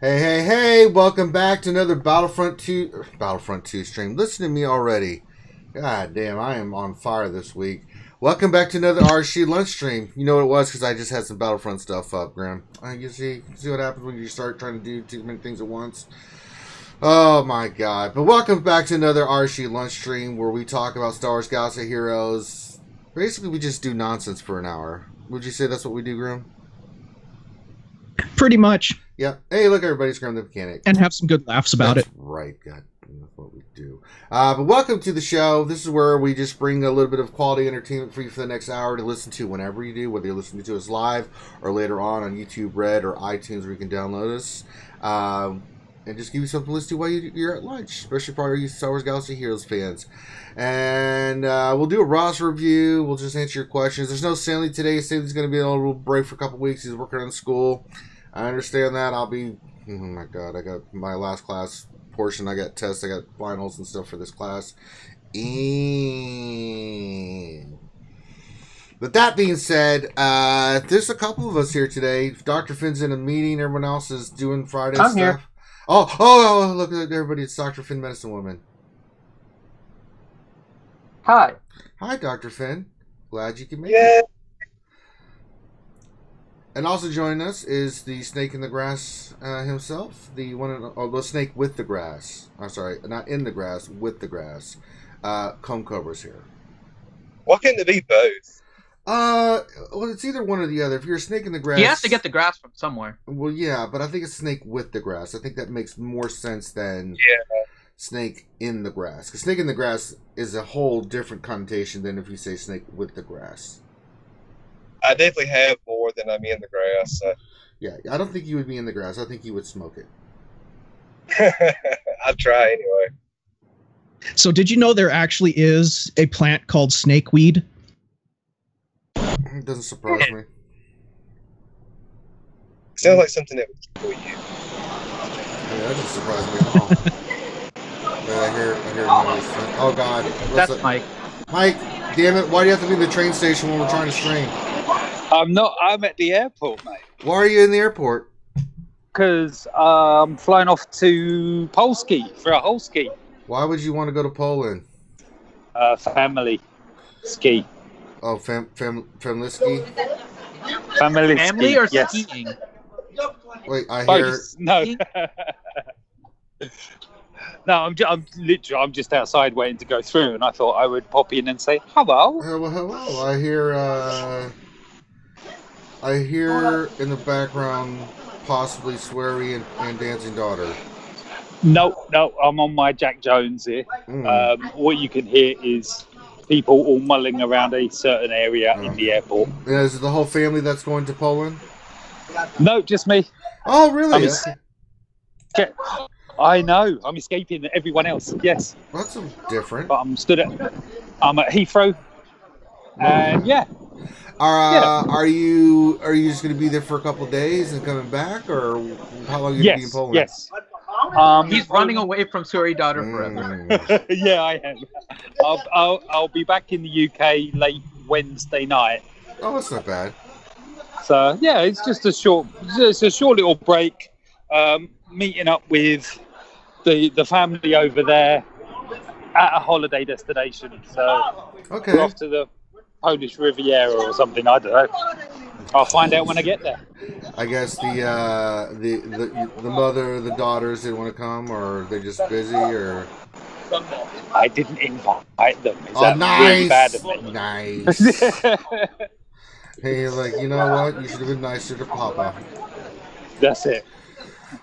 Hey, hey, hey, welcome back to another Battlefront 2 stream. Listen to me already. God damn, I am on fire this week. Welcome back to another RSG Lunch stream. You know what it was because I just had some Battlefront stuff up, Graham. You see what happens when you start trying to do too many things at once? Oh my god. But welcome back to another RSG Lunch stream where we talk about Star Wars Galaxy Heroes. Basically, we just do nonsense for an hour. Would you say that's what we do, Graham? Pretty much. Yeah. Hey, look, everybody's Graham the Mechanic. And have some good laughs about it. Right. God, that's what we do. But welcome to the show. This is where we just bring a little bit of quality entertainment for you for the next hour to listen to whenever you do, whether you're listening to us live or later on YouTube Red or iTunes where you can download us. And just give you something to listen to while you're at lunch, especially for all you Star Wars Galaxy Heroes fans. And we'll do a Ross review. We'll just answer your questions. There's no Stanley today. Stanley's going to be on a little break for a couple weeks. He's working on school. I understand that. I'll be... Oh my god, I got my last class portion. I got tests. I got finals and stuff for this class. But that being said, there's a couple of us here today. Dr. Finn's in a meeting. Everyone else is doing Friday stuff. Here. Oh, look at everybody. It's Dr. Finn, Medicine Woman. Hi. Hi, Dr. Finn. Glad you can make it. And also joining us is the snake in the grass himself. The snake with the grass. I'm sorry, not in the grass, with the grass. Comb Cobra's here. Why can't there be both? Well, it's either one or the other. If you're a snake in the grass... You have to get the grass from somewhere. Well, yeah, but I think it's snake with the grass. I think that makes more sense than snake in the grass. Because snake in the grass is a whole different connotation than if you say snake with the grass. I definitely have more than I'm in the grass. So. Yeah, I don't think you would be in the grass. I think you would smoke it. I'll try anyway. So did you know there actually is a plant called snakeweed? It doesn't surprise me. Sounds like something that would kill you. Yeah, that doesn't surprise me at all. Yeah, I hear noise. Oh god. That's Mike. Mike, damn it, why do you have to be in the train station when we're trying to stream? I'm not. I'm at the airport, mate. Why are you in the airport? Because I'm flying off to Polski for a whole ski. Why would you want to go to Poland? Family ski. Oh, family ski? Family ski, or yes. skiing? Wait, I hear... Both. No. No, I'm just outside waiting to go through, and I thought I would pop in and say hello. Hello. I hear in the background possibly Sweary and Dancing Daughter. No, I'm on my Jack Jones here. What you can hear is people all mulling around a certain area in the airport. Yeah, is it the whole family that's going to Poland? No, just me. Oh, really? I know. I'm escaping everyone else. Yes. Well, that's different. But I'm at Heathrow, and yeah. Are you just going to be there for a couple of days and coming back, or how long are you going to be in Poland? Yes. He's running away from Sweary Daughter forever. Yeah, I am. I'll be back in the UK late Wednesday night. Oh, that's not bad. So yeah, it's just a short little break. Meeting up with the family over there at a holiday destination. So we're off to the Polish Riviera or something. I don't know. I'll find out when I get there. I guess the mother, the daughters didn't want to come, or they're just busy, or I didn't invite them. Is that nice, really bad of me? Nice. Hey, like, you know what? You should have been nicer to Papa. That's it.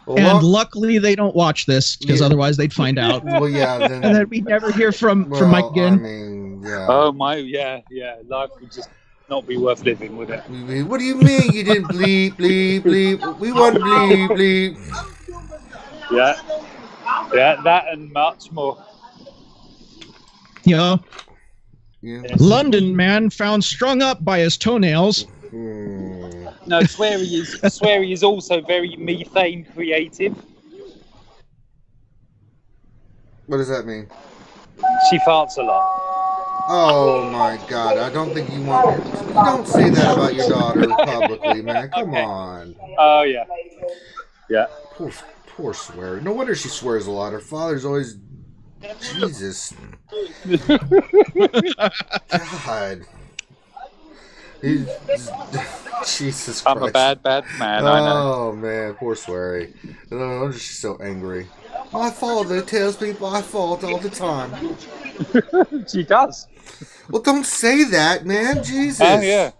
Well, and luckily they don't watch this, because otherwise they'd find out. Well, yeah. Then, and then we'd never hear from Mike again. I mean, yeah. Oh, my, yeah. Life would just not be worth living, would it? What do you mean you didn't bleep, bleep, bleep? We want bleep, bleep. Yeah, that and much more. Yeah. London man found strung up by his toenails. No, Sweary is also very methane creative. What does that mean? She farts a lot. Oh my god, I don't think you want... You don't say that about your daughter publicly, man. Come on. Oh, yeah. Yeah. Poor swear. No wonder she swears a lot. Her father's always... Jesus. God. Jesus Christ. I'm a bad man, I know. Oh, man. Poor Swery. No wonder she's so angry. My father tells people I fault all the time. She does. Well, don't say that, man. Jesus. Oh, yeah.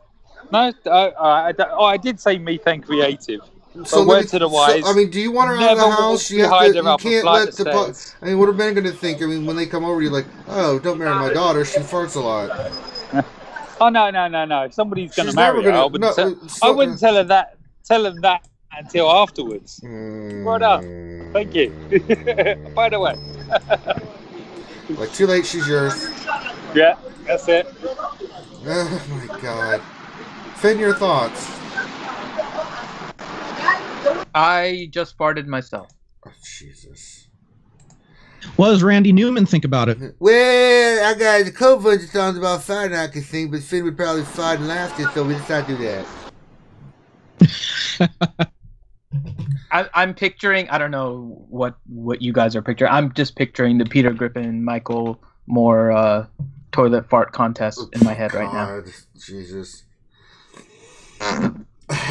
No, I did say methane creative. So word to the wise. So, I mean, do you want her out of the house? You can't let the... I mean, what are men going to think? I mean, when they come over, you're like, oh, don't marry my daughter. She farts a lot. Oh, no. If somebody's going to marry her, I wouldn't tell her that. Tell them that until afterwards. Right up. Thank you. By the way. Like, too late, she's yours. Yeah, that's it. Oh, my God. Finn, your thoughts? I just farted myself. Oh, Jesus. What does Randy Newman think about it? Well, I got a couple bunch of songs about farting I could sing, but Finn would probably fart and laugh it, so we decided to do that. I'm picturing, I don't know what you guys are picturing. I'm just picturing the Peter Griffin, Michael Moore toilet fart contest in my head right now. Jesus. I would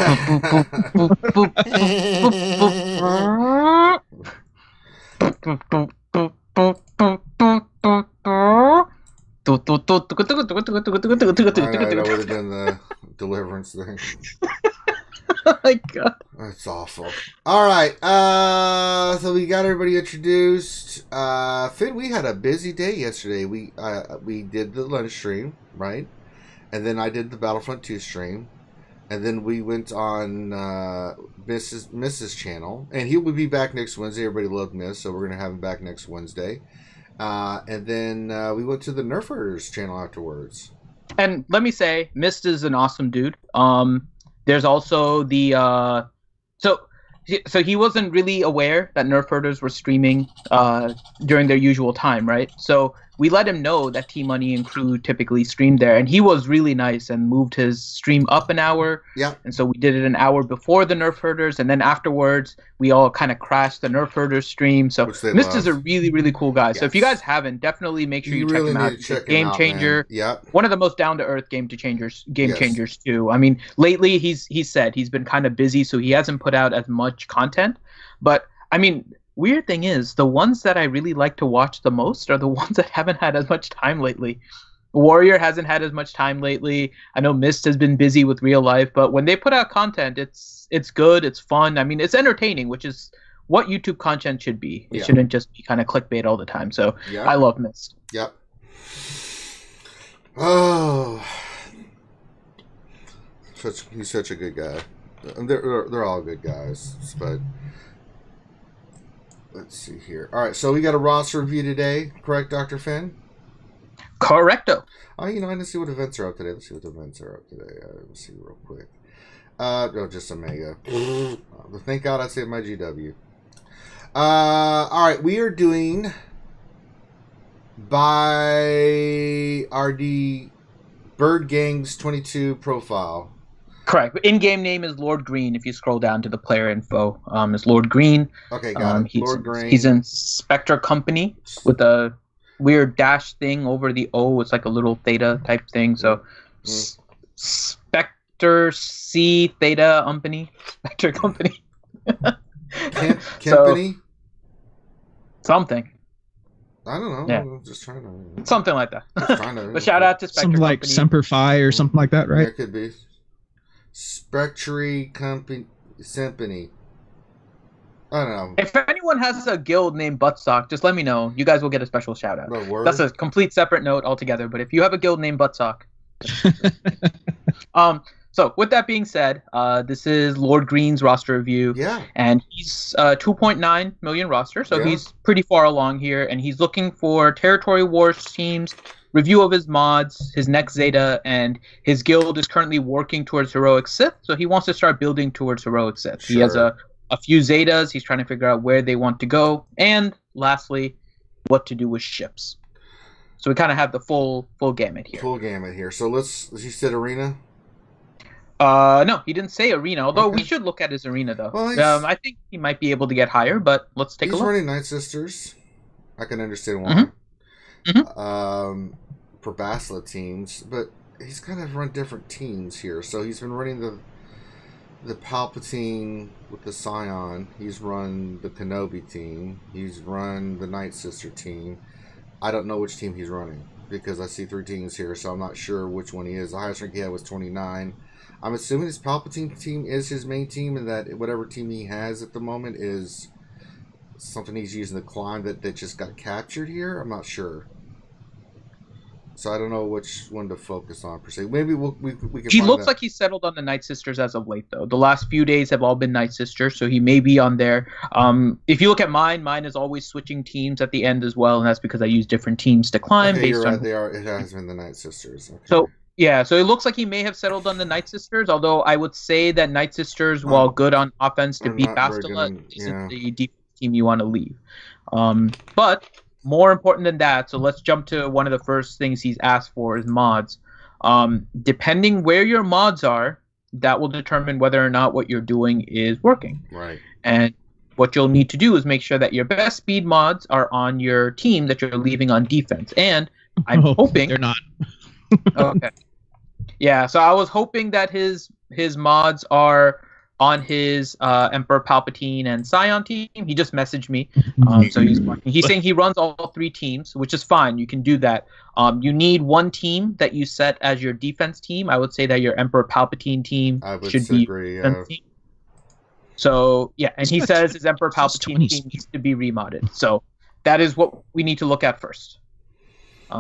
have done the deliverance thing. Oh my God. That's awful. All right. So we got everybody introduced. Finn, we had a busy day yesterday. We did the lunch stream, right? And then I did the Battlefront 2 stream. And then we went on Mrs. channel. And he will be back next Wednesday. Everybody loved Miss, so we're going to have him back next Wednesday. And then we went to the Nerfers channel afterwards. And let me say, Mist is an awesome dude. There's also the so he wasn't really aware that Nerf herders were streaming during their usual time, right? So we let him know that T Money and crew typically streamed there, and he was really nice and moved his stream up an hour. Yeah. And so we did it an hour before the Nerf herders, and then afterwards we all kind of crashed the Nerf herders stream. So Mist is a really, really cool guy. Yes. So if you guys haven't, definitely make sure you check him out. Game changer. Yeah. One of the most down to earth game changers too. I mean, lately he said he's been kind of busy, so he hasn't put out as much content. But I mean, weird thing is, the ones that I really like to watch the most are the ones that haven't had as much time lately. Warrior hasn't had as much time lately. I know Mist has been busy with real life, but when they put out content, it's good, it's fun. I mean, it's entertaining, which is what YouTube content should be. It shouldn't just be kind of clickbait all the time. So I love Mist. Yep. Oh, he's such a good guy. They're all good guys, but let's see here. All right, so we got a roster review today, correct, Dr. Finn? Correcto. Oh, I didn't see what events are up today. Let's see what events are up today. Let's see real quick. No, just Omega. Thank God I saved my GW. All right, we are doing by RD Bird Gangs 22 profile. Correct. In-game name is Lord Green. If you scroll down to the player info, is Lord Green. Okay, got it. Lord Green. He's in Spectre Company with a weird dash thing over the O. It's like a little theta type thing. So Spectre C Theta Company. Spectre Company. Company? Something. I don't know. Yeah. I'm just trying to. Something like that. But shout out to Spectre Something like Company. Semper Fi or something like that, right? Yeah, it could be. Spectre Company. Symphony. I don't know. If anyone has a guild named Buttsock, just let me know. You guys will get a special shout out. No word. That's a complete separate note altogether. But if you have a guild named Buttsock. So with that being said, this is Lord Green's roster review. Yeah. And he's 2.9 million roster, so he's pretty far along here. And he's looking for Territory Wars teams, review of his mods, his next Zeta, and his guild is currently working towards Heroic Sith, so he wants to start building towards Heroic Sith. Sure. He has a few Zetas. He's trying to figure out where they want to go. And lastly, what to do with ships. So we kind of have the full gamut here. Full gamut here. So you said arena? No, he didn't say arena. Although we should look at his arena though. Well, I think he might be able to get higher, but let's take a look. He's running Night Sisters. I can understand why. For Basila teams, but he's kind of run different teams here. So he's been running the Palpatine with the Scion. He's run the Kenobi team. He's run the Night Sister team. I don't know which team he's running because I see 3 teams here, so I'm not sure which one he is. The highest rank he had was 29. I'm assuming his Palpatine team is his main team, and that whatever team he has at the moment is something he's using to climb that just got captured here. I'm not sure. So I don't know which one to focus on per se. Maybe we can. He looks like he's settled on the Night Sisters as of late, though. The last few days have all been Night Sisters, so he may be on there. If you look at mine is always switching teams at the end as well, and that's because I use different teams to climb based on. They are. It has been the Night Sisters. Okay. So yeah, so it looks like he may have settled on the Night Sisters. Although I would say that Night Sisters, while good on offense to beat Bastila, isn't the defense team you want to leave. But more important than that, so let's jump to one of the first things he's asked for is mods. Depending where your mods are, that will determine whether or not what you're doing is working. Right. And what you'll need to do is make sure that your best speed mods are on your team that you're leaving on defense. And I'm hoping they're not. Okay. Yeah, so I was hoping that his mods are on his Emperor Palpatine and Scion team. He just messaged me. So he's saying he runs all 3 teams, which is fine. You can do that. You need one team that you set as your defense team. I would say that your Emperor Palpatine team should be agree, yeah. team. So, yeah, and he says his Emperor Palpatine team needs to be remodded. So that is what we need to look at first. You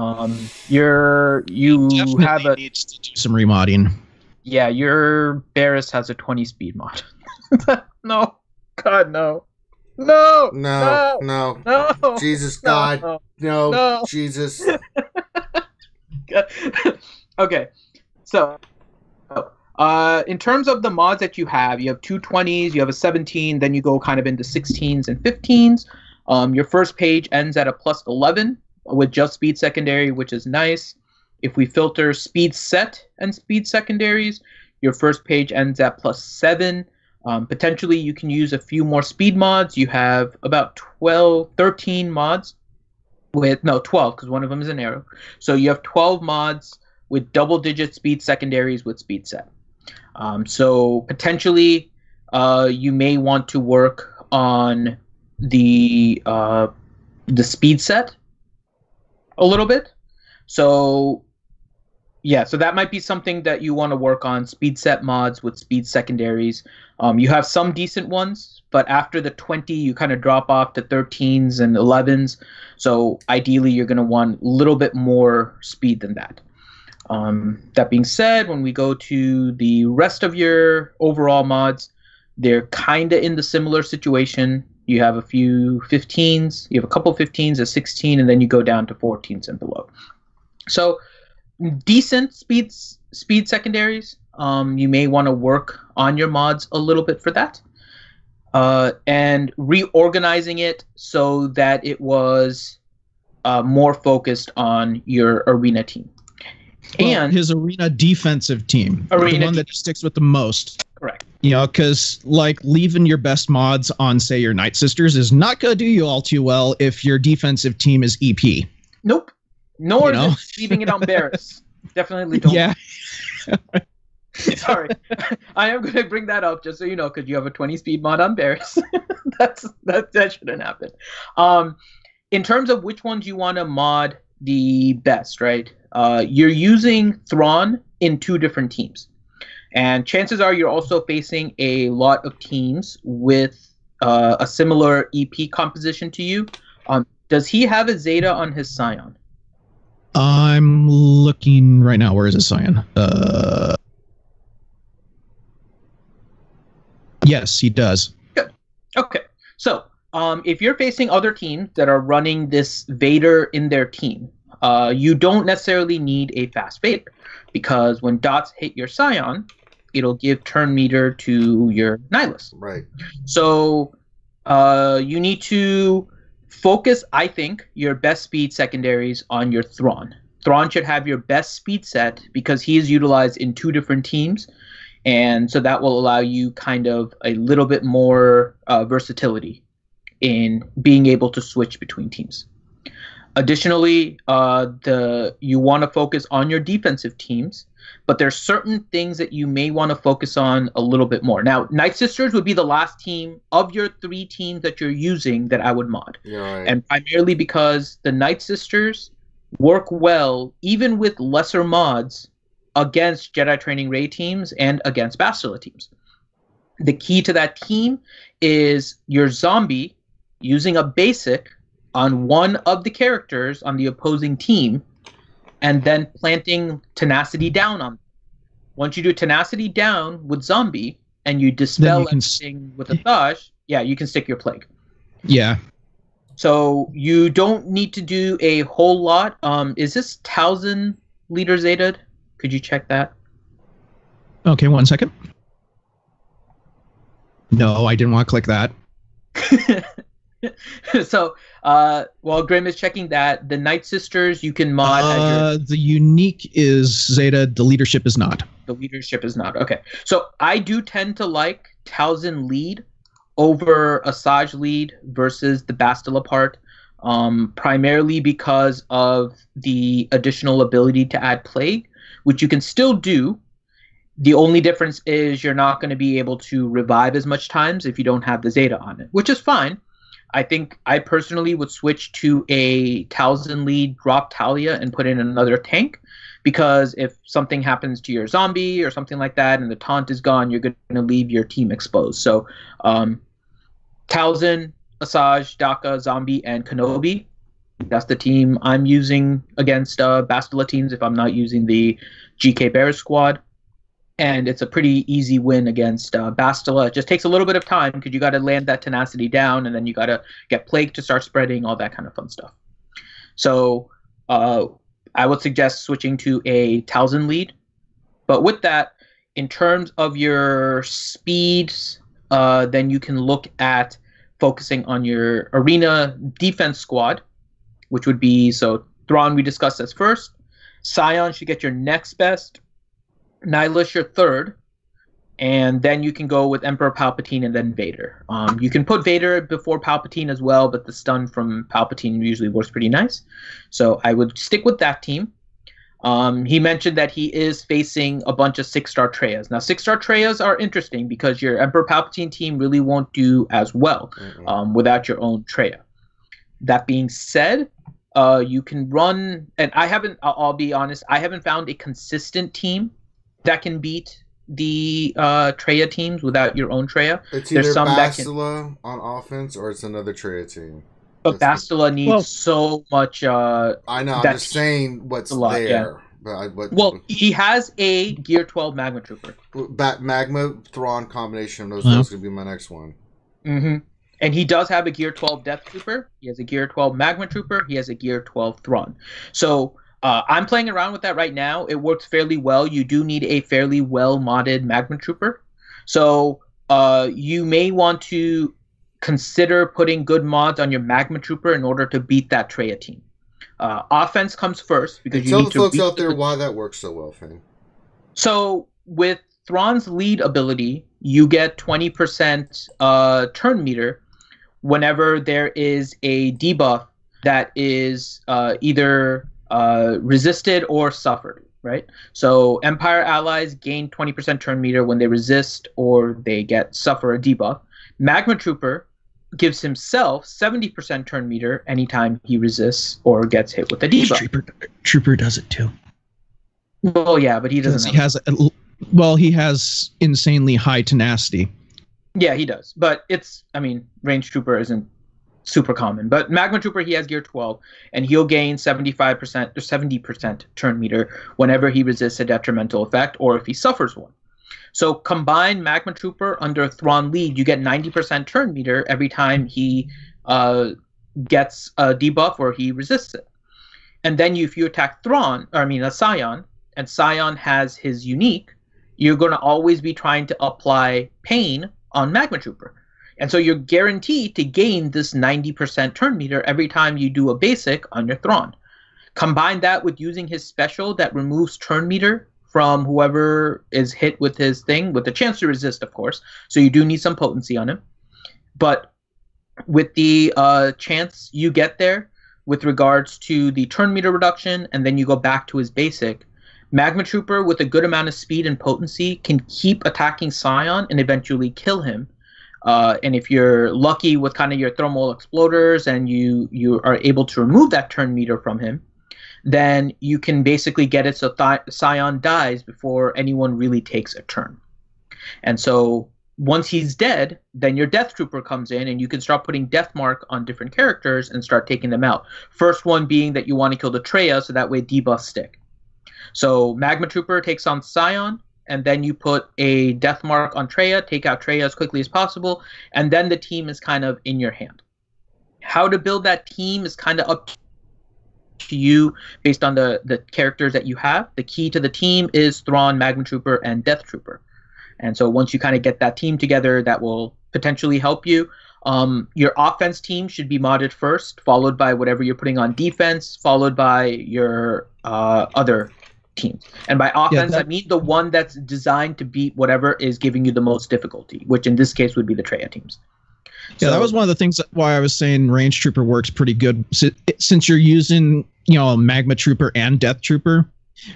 have needs to do some remodding. Yeah, your Barris has a 20 speed mod. No. God, no. No. Jesus, God. No. Jesus. Okay. So, in terms of the mods that you have 2 20s, you have a 17, then you go kind of into 16s and 15s. Your first page ends at a plus 11 with just speed secondary, which is nice. If we filter speed set and speed secondaries, your first page ends at plus 7. Potentially, you can use a few more speed mods. You have about 13 mods with, 12, because one of them is an arrow. So you have 12 mods with double-digit speed secondaries with speed set. So potentially, you may want to work on the speed set a little bit. So yeah, so that might be something that you want to work on, speed set mods with speed secondaries. You have some decent ones, but after the 20, you kind of drop off to 13s and 11s. So ideally, you're going to want a little bit more speed than that. That being said, when we go to the rest of your overall mods, they're kind of in the similar situation. You have a few 15s, you have a couple 15s, a 16, and then you go down to 14s and below. So decent speed secondaries. You may want to work on your mods a little bit for that, and reorganizing it so that it was more focused on your arena team. And his arena defensive team, the one that sticks with the most. Correct. Because like leaving your best mods on, say, your Night Sisters is not going to do you all too well if your defensive team is EP. Nope. Nor is it leaving it on Barris. Definitely don't. Yeah. Sorry. I am going to bring that up just so you know, because you have a 20 speed mod on Barris. that shouldn't happen. In terms of which ones you want to mod the best, right? You're using Thrawn in 2 different teams. And chances are you're also facing a lot of teams with a similar EP composition to you. Does he have a Zeta on his Scion? I'm looking right now. Where is his Scion? Yes, he does. Good. Okay. So if you're facing other teams that are running this Vader in their team, you don't necessarily need a fast Vader, because when dots hit your Scion, it'll give turn meter to your Nihilus. Right. So you need to focus, I think, your best speed secondaries on your Thrawn. Thrawn should have your best speed set because he is utilized in 2 different teams. And so that will allow you kind of a little bit more versatility in being able to switch between teams. Additionally, you want to focus on your defensive teams, but there's certain things that you may want to focus on a little bit more. Now, Night Sisters would be the last team of your 3 teams that you're using that I would mod. Right. And primarily because the Night Sisters work well, even with lesser mods, against Jedi Training Ray teams and against Bastila teams. The key to that team is your zombie using a basic on one of the characters on the opposing team, and then planting Tenacity down on them. Once you do Tenacity down with zombie, and you dispel everything with Asajj, you can stick your plague. Yeah. So you don't need to do a whole lot. Is this 1,000 liter Zetaed? Could you check that? Okay, 1 second. No, I didn't want to click that. So, while Grim is checking that, the Night Sisters you can mod. The unique is Zeta. The leadership is not. The leadership is not. Okay. So I do tend to like Talzin lead over Asajj lead versus the Bastila part, primarily because of the additional ability to add plague, which you can still do. The only difference is you're not going to be able to revive as much times if you don't have the Zeta on it, which is fine. I think I personally would switch to a Talzin lead, drop Talia, and put in another tank, because if something happens to your zombie or something like that and the taunt is gone, you're going to leave your team exposed. So Talzin, Asajj, Daka, Zombie, and Kenobi, that's the team I'm using against Bastila teams if I'm not using the GK Bears squad. And it's a pretty easy win against Bastila. It just takes a little bit of time because you got to land that Tenacity down, and then you got to get Plague to start spreading, all that kind of fun stuff. So I would suggest switching to a Talzin lead. But with that, in terms of your speeds, then you can look at focusing on your arena defense squad, which would be, so Thrawn we discussed as first. Scion should get your next best. Nihilus your third, and then you can go with Emperor Palpatine and then Vader. You can put Vader before Palpatine as well, but the stun from Palpatine usually works pretty nice. So I would stick with that team. He mentioned that he is facing a bunch of 6-star Treyas. Now, 6-star Treyas are interesting because your Emperor Palpatine team really won't do as well without your own Treya. That being said, you can run, and I'll be honest, I haven't found a consistent team that can beat the Treya teams without your own Treya. It's either Bastila on offense or it's another Treya team. But Bastila needs so much. I know. I'm just saying what's there. Yeah. Well, he has a Gear 12 Magma Trooper. Magma Thrawn combination of those is going to be my next one. Mm-hmm. And he does have a Gear 12 Death Trooper. He has a Gear 12 Magma Trooper. He has a Gear 12 Thrawn. So I'm playing around with that right now. It works fairly well. You do need a fairly well-modded Magma Trooper. So you may want to consider putting good mods on your Magma Trooper in order to beat that Treya team. Offense comes first because you need to tell the folks out there why that works so well, Finn. So with Thrawn's lead ability, you get 20% turn meter whenever there is a debuff that is either resisted or suffered, right? So Empire allies gain 20% turn meter when they resist or they suffer a debuff. Magma Trooper gives himself 70% turn meter anytime he resists or gets hit with a debuff. Trooper does it too. Well, yeah, but he doesn't. He has insanely high tenacity. Yeah, he does. But Range Trooper isn't super common. But Magma Trooper, he has Gear 12, and he'll gain 75% or 70% turn meter whenever he resists a detrimental effect or if he suffers one. So combine Magma Trooper under Thrawn lead, you get 90% turn meter every time he gets a debuff or he resists it. And then if you attack a Scion, and Scion has his unique, you're going to always be trying to apply pain on Magma Trooper. And so you're guaranteed to gain this 90% turn meter every time you do a basic on your Thrawn. Combine that with using his special that removes turn meter from whoever is hit with his thing, with the chance to resist, of course. So you do need some potency on him. But with the chance you get there with regards to the turn meter reduction, and then you go back to his basic, Magma Trooper with a good amount of speed and potency can keep attacking Scion and eventually kill him. And if you're lucky with kind of your thermal exploders and you are able to remove that turn meter from him, then you can basically get it so Scion dies before anyone really takes a turn. And so once he's dead, then your Death Trooper comes in and you can start putting Death Mark on different characters and start taking them out. First one being that you want to kill the Traya so that way debuffs stick. So Magma Trooper takes on Scion, and then you put a Death Mark on Traya, take out Traya as quickly as possible, and then the team is kind of in your hand. How to build that team is kind of up to you based on the characters that you have. The key to the team is Thrawn, Magma Trooper, and Death Trooper. And so once you kind of get that team together, that will potentially help you. Your offense team should be modded first, followed by whatever you're putting on defense, followed by your other teams. And by offense, I mean the one that's designed to beat whatever is giving you the most difficulty, which in this case would be the Traya teams. Yeah, that was one of the things why I was saying Range Trooper works pretty good. Since you're using, Magma Trooper and Death Trooper,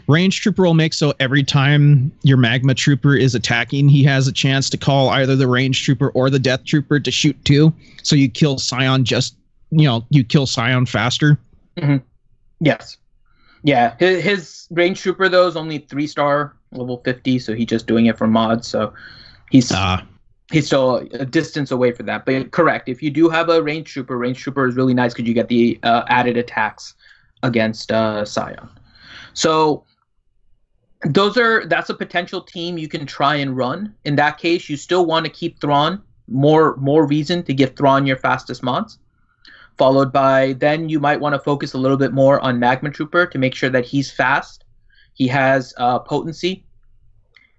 Range Trooper will make so every time your Magma Trooper is attacking, he has a chance to call either the Range Trooper or the Death Trooper to shoot too. So you kill Scion you kill Scion faster. Mm-hmm. Yes. Yeah, his Range Trooper, though, is only 3-star, level 50, so he's just doing it for mods, so he's still a distance away for that. But correct, if you do have a Range Trooper is really nice because you get the added attacks against Scion. So that's a potential team you can try and run. In that case, you still want to keep Thrawn, more reason to give Thrawn your fastest mods. Followed by, then you might want to focus a little bit more on Magma Trooper to make sure that he's fast. He has potency.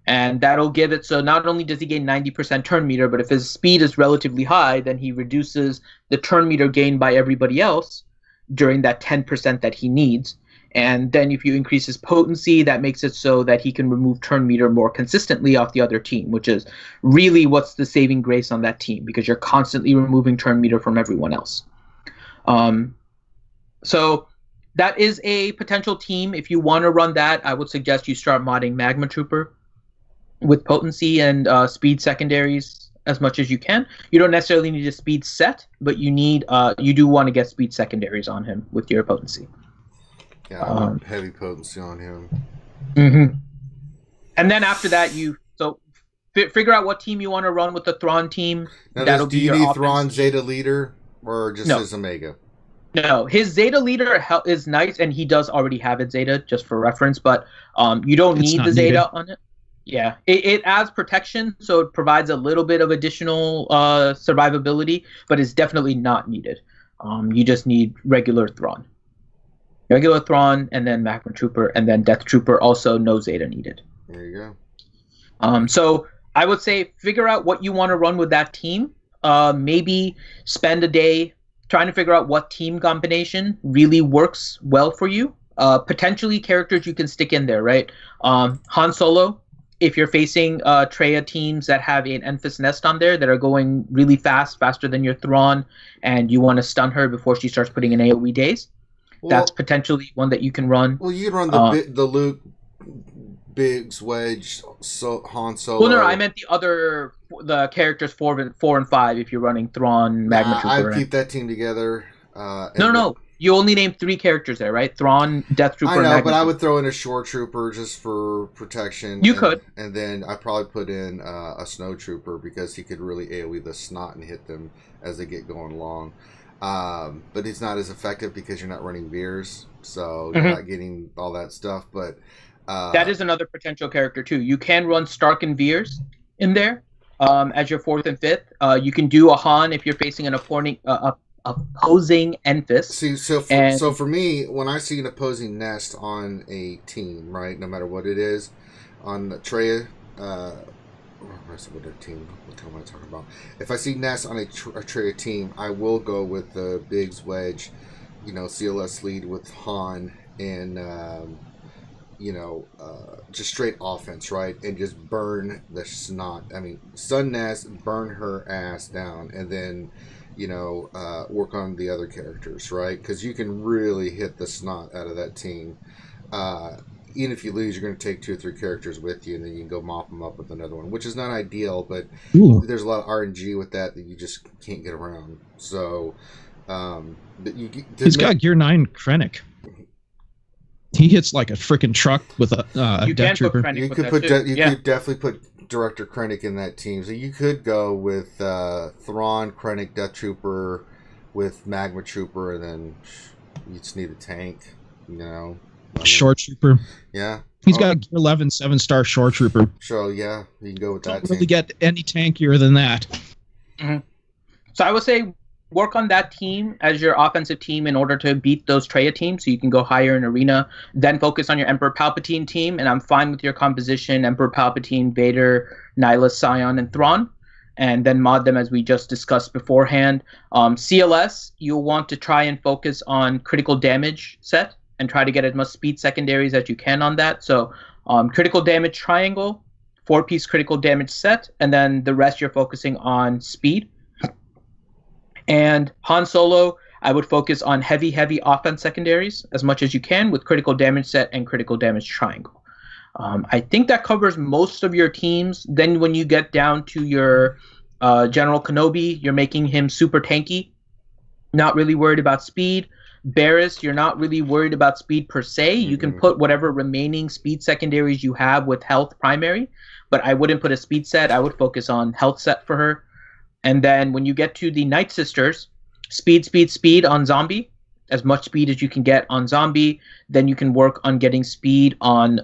And that'll give it, so not only does he gain 90% turn meter, but if his speed is relatively high, then he reduces the turn meter gain by everybody else during that 10% that he needs. And then if you increase his potency, that makes it so that he can remove turn meter more consistently off the other team, which is really what's the saving grace on that team, because you're constantly removing turn meter from everyone else. So that is a potential team. If you want to run that, I would suggest you start modding Magma Trooper with potency and speed secondaries as much as you can. You don't necessarily need a speed set, but you do want to get speed secondaries on him with your potency. Yeah, heavy potency on him. Mm-hmm. And then after that, figure out what team you want to run with the Thrawn team. Now, do you need Thrawn Zeta leader or just his Omega? No, his Zeta leader is nice, and he does already have it Zeta, just for reference, but you don't need the Zeta on it. Yeah, it adds protection, so it provides a little bit of additional survivability, but it's definitely not needed. You just need regular Thrawn. Regular Thrawn, and then Magma Trooper, and then Death Trooper, also no Zeta needed. There you go. So I would say figure out what you want to run with that team. Maybe spend a day trying to figure out what team combination really works well for you. Potentially characters you can stick in there, right? Han Solo, if you're facing Traya teams that have an Enfys Nest on there that are going really fast, faster than your Thrawn, and you want to stun her before she starts putting in AoE days, that's potentially one that you can run. Well, you can run the Luke, Biggs, Wedge, Han Solo. Well, no, I meant the characters 4 and 5. If you're running Thrawn, Magma Trooper, I'd keep that team together. No. You only named 3 characters there, right? Thrawn, Death Trooper, I know, and Magma but Trooper. I would throw in a Shore Trooper just for protection. You could. And then I'd probably put in a Snow Trooper because he could really AoE the snot and hit them as they get going along. But he's not as effective because you're not running Veers, so you're not getting all that stuff. But that is another potential character too. You can run Stark and Veers in there as your 4th and 5th. You can do a Han if you're facing an opposing Enfys. See, so for me, when I see an opposing nest on a team, right, no matter what it is, on the Traya, what team am I talking about? If I see Nest on a Traya team, I will go with the Biggs, Wedge, CLS lead with Han and just straight offense, right? And just burn the snot. I mean, Sun Nest, burn her ass down, and then, work on the other characters, right? Because you can really hit the snot out of that team. Even if you lose, you're going to take 2 or 3 characters with you, and then you can go mop them up with another one, which is not ideal, but there's a lot of RNG with that you just can't get around. So, he's got Gear 9 Krennic. He hits like a freaking truck with a Death Trooper. You could definitely put Director Krennic in that team. So you could go with Thrawn, Krennic, Death Trooper, with Magma Trooper, and then you just need a tank, Shore Trooper. Yeah. He's got Gear 11 7-star Shore Trooper. So, yeah, you can go with that. Don't really get any tankier than that. Mm-hmm. So I would say work on that team as your offensive team in order to beat those Traya teams, so you can go higher in Arena. Then focus on your Emperor Palpatine team, and I'm fine with your composition: Emperor Palpatine, Vader, Nihilus, Scion, and Thrawn. And then mod them as we just discussed beforehand. CLS, you'll want to try and focus on critical damage set and try to get as much speed secondaries as you can on that. So critical damage triangle, 4-piece critical damage set, and then the rest you're focusing on speed. And Han Solo, I would focus on heavy offense secondaries as much as you can with critical damage set and critical damage triangle. I think that covers most of your teams. Then when you get down to your General Kenobi, you're making him super tanky, not really worried about speed. Barriss, you're not really worried about speed per se. You can put whatever remaining speed secondaries you have with health primary, but I wouldn't put a speed set. I would focus on health set for her. And then when you get to the Night Sisters, speed on Zombie, as much speed as you can get on Zombie. Then you can work on getting speed on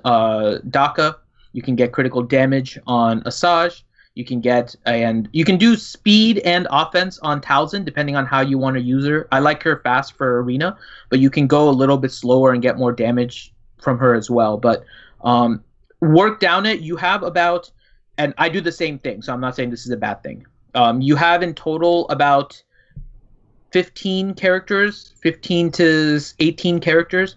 Daka. You can get critical damage on Asajj. You can do speed and offense on Talzin, depending on how you want to use her. I like her fast for Arena, but you can go a little bit slower and get more damage from her as well. But work down it. You have about, and I do the same thing, so I'm not saying this is a bad thing. You have in total about 15 characters, 15 to 18 characters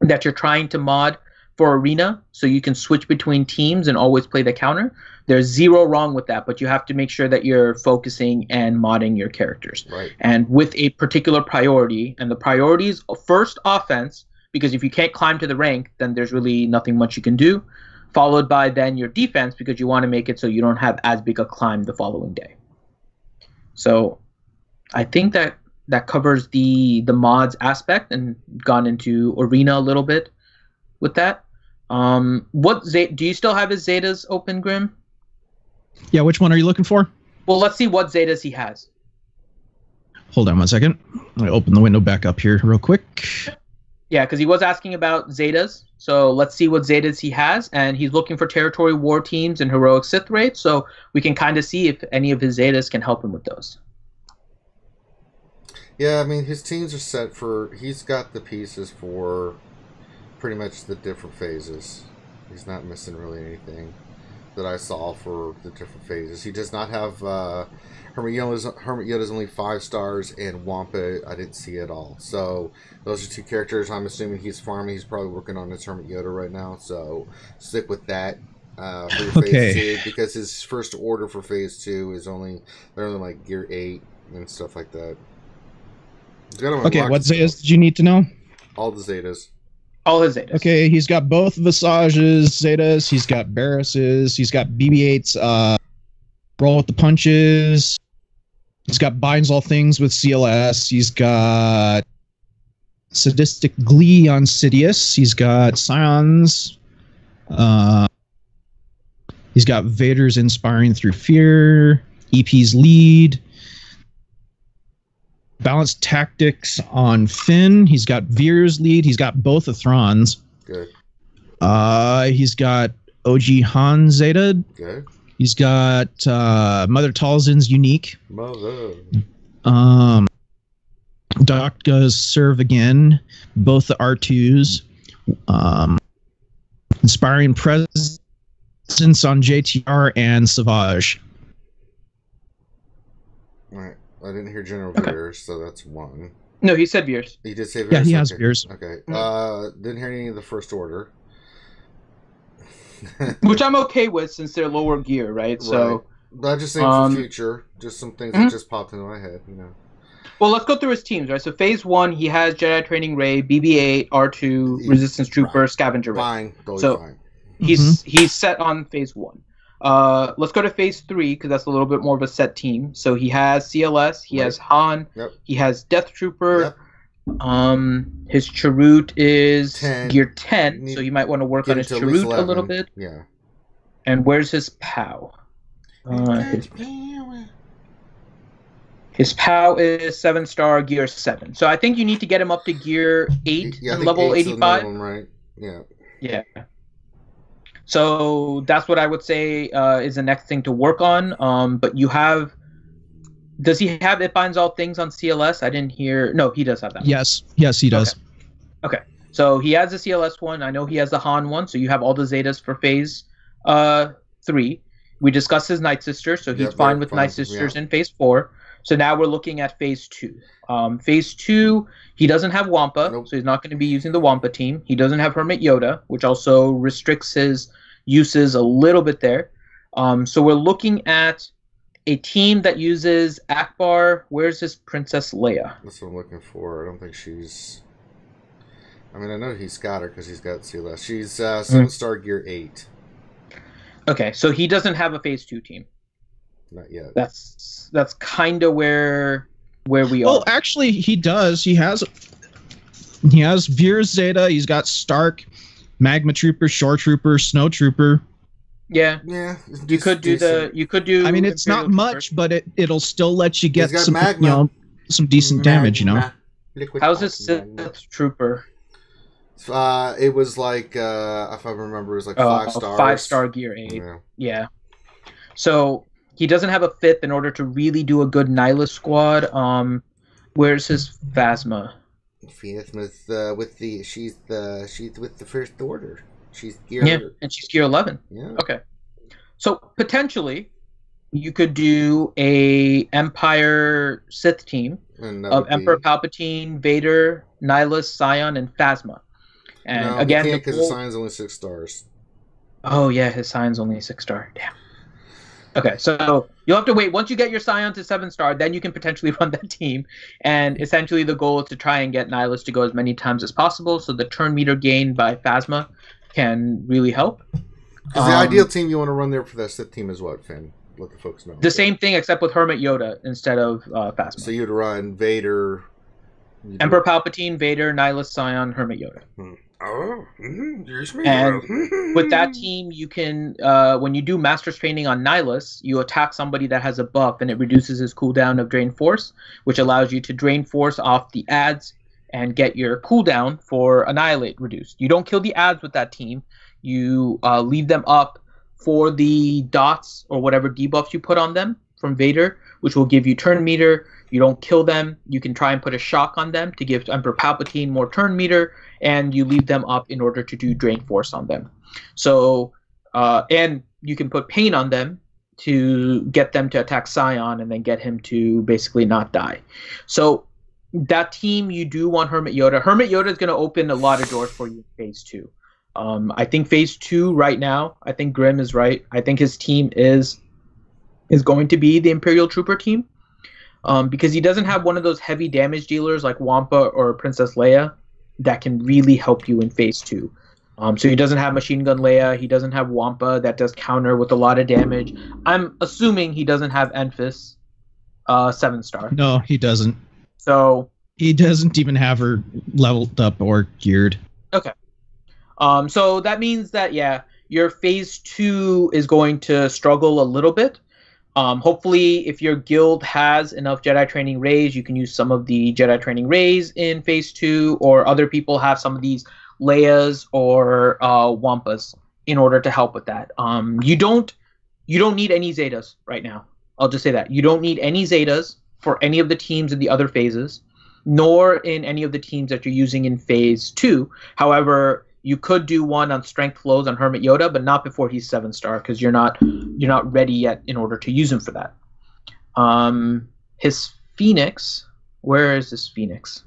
that you're trying to mod for Arena, so you can switch between teams and always play the counter. There's zero wrong with that, but you have to make sure that you're focusing and modding your characters. Right. And with a particular priority, and the priority is first offense, because if you can't climb to the rank, then there's really nothing much you can do, followed by then your defense, because you want to make it so you don't have as big a climb the following day. So I think that covers the mods aspect, and gone into Arena a little bit with that. Do you still have his Zetas open, Grim? Yeah, which one are you looking for? Well, let's see what Zetas he has. Hold on one second. I open the window back up here real quick. Yeah, because he was asking about Zetas. So let's see what Zetas he has. And he's looking for territory war teams and heroic Sith raids. So we can kind of see if any of his Zetas can help him with those. Yeah, I mean, his teams are set for... He's got the pieces for pretty much the different phases. He's not missing really anything that I saw for the different phases. He does not have... Hermit Yoda's only 5 stars, and Wampa I didn't see at all. So those are 2 characters. I'm assuming he's farming. He's probably working on his Hermit Yoda right now. So stick with that for your phase 2, because his first order for phase 2 is only like gear 8 and stuff like that. Okay, what Zetas did you need to know? All the Zetas. All his Zetas. Okay, he's got both Vissage's Zetas. He's got Barriss's. He's got BB-8's Roll with the Punches. He's got Binds All Things with CLS. He's got Sadistic Glee on Sidious. He's got Scions. He's got Vader's Inspiring Through Fear. EP's Lead. Balanced Tactics on Finn. He's got Veer's Lead. He's got both of Thrawn's. Good. He's got OG Han Zeta. Good. He's got Mother Talzin's Unique. Mother. Doc's Serve Again. Both the R2s. Inspiring Presence on JTR and Savage. All right. I didn't hear General Veers, so that's 1. No, he said Veers. He did say Veers? Yeah, he has okay. Veers. Okay. Didn't hear any of the First Order. which I'm okay with since they're lower gear, right? So, I just think for future, just some things that just popped into my head, Well, let's go through his teams, right? So phase 1, he has Jedi Training Ray, BB-8, R2, Resistance Trooper, Scavenger Ray. Fine, totally so fine. He's set on phase 1. Let's go to phase 3 because that's a little bit more of a set team. So he has CLS, he has Han, he has Death Trooper. His Chirrut is 10. Gear 10, so you might want to work on his Chirrut a little bit. Yeah. And where's his POW? His POW is 7-star, gear 7. So I think you need to get him up to gear 8 and level 85. Minimum, right? Yeah. Yeah. So that's what I would say is the next thing to work on. But you have... Does he have It Binds All Things on CLS? I didn't hear... No, he does have that. Yes, he does. Okay. So he has the CLS one. I know he has the Han one. So you have all the Zetas for phase 3. We discussed his Night Sisters, so he's fine with Night Sisters in phase 4. So now we're looking at phase 2. Phase 2, he doesn't have Wampa, so he's not going to be using the Wampa team. He doesn't have Hermit Yoda, which also restricts his uses a little bit there. So we're looking at a team that uses Akbar. Where's his Princess Leia? That's what I'm looking for. I don't think she's... I mean, I know he's got her because he's got CLS. She's 7-star gear 8. Okay, so he doesn't have a phase 2 team. Not yet. That's kind of where we are. Well, actually, he does. He has Veer Zeta. He's got Stark, Magma Trooper, Shore Trooper, Snow Trooper. Yeah. You could do. I mean, it's not much, but it'll still let you get some some decent damage. How's his Sith Trooper? It was like if I remember, it was like 5 stars. 5-star gear 8. Yeah. So he doesn't have a 5th in order to really do a good Nihilist squad. Where's his Phasma? She's with the First Order. She's gear. And she's gear 11. Yeah. Okay. So potentially, you could do a Empire Sith team of Emperor Palpatine, Vader, Nihilus, Scion, and Phasma. And no, again, because his Scion's only 6 stars. Oh yeah, his Scion's only 6-star. Damn. Okay, so you'll have to wait. Once you get your Scion to 7-star, then you can potentially run that team. And essentially, the goal is to try and get Nihilus to go as many times as possible, so the turn meter gain by Phasma can really help. Because the ideal team you want to run there for that Sith team is what, Finn? Let the folks know. The same thing, except with Hermit Yoda instead of Phasma. So you'd run Vader... Emperor Palpatine, Vader, Nihilus, Scion, Hermit Yoda. And with that team, you can, when you do Master's Training on Nihilus, you attack somebody that has a buff, and it reduces his cooldown of Drain Force, which allows you to Drain Force off the adds and get your cooldown for Annihilate reduced. You don't kill the adds with that team. You leave them up for the dots or whatever debuffs you put on them from Vader, which will give you turn meter. You don't kill them. You can try and put a shock on them to give Emperor Palpatine more turn meter, and you leave them up in order to do Drain Force on them. So, and you can put Pain on them to get them to attack Scion and then get him to basically not die. So that team, you do want Hermit Yoda. Hermit Yoda is going to open a lot of doors for you in Phase 2. I think Phase 2 right now, I think Grimm is right. I think his team is going to be the Imperial Trooper team. Because he doesn't have one of those heavy damage dealers like Wampa or Princess Leia that can really help you in Phase 2. So he doesn't have Machine Gun Leia. He doesn't have Wampa that does counter with a lot of damage. I'm assuming he doesn't have Enfys 7-star. No, he doesn't. So he doesn't even have her leveled up or geared. Okay. So that means that, yeah, your Phase 2 is going to struggle a little bit. Hopefully, if your guild has enough Jedi Training Rays, you can use some of the Jedi Training Rays in Phase 2, or other people have some of these Leias or Wampas in order to help with that. You don't need any Zetas right now. I'll just say that. You don't need any Zetas for any of the teams in the other phases, nor in any of the teams that you're using in Phase 2. However, you could do one on Strength Flows on Hermit Yoda, but not before he's 7-star, because you're not ready yet in order to use him for that. His Phoenix, where is this Phoenix?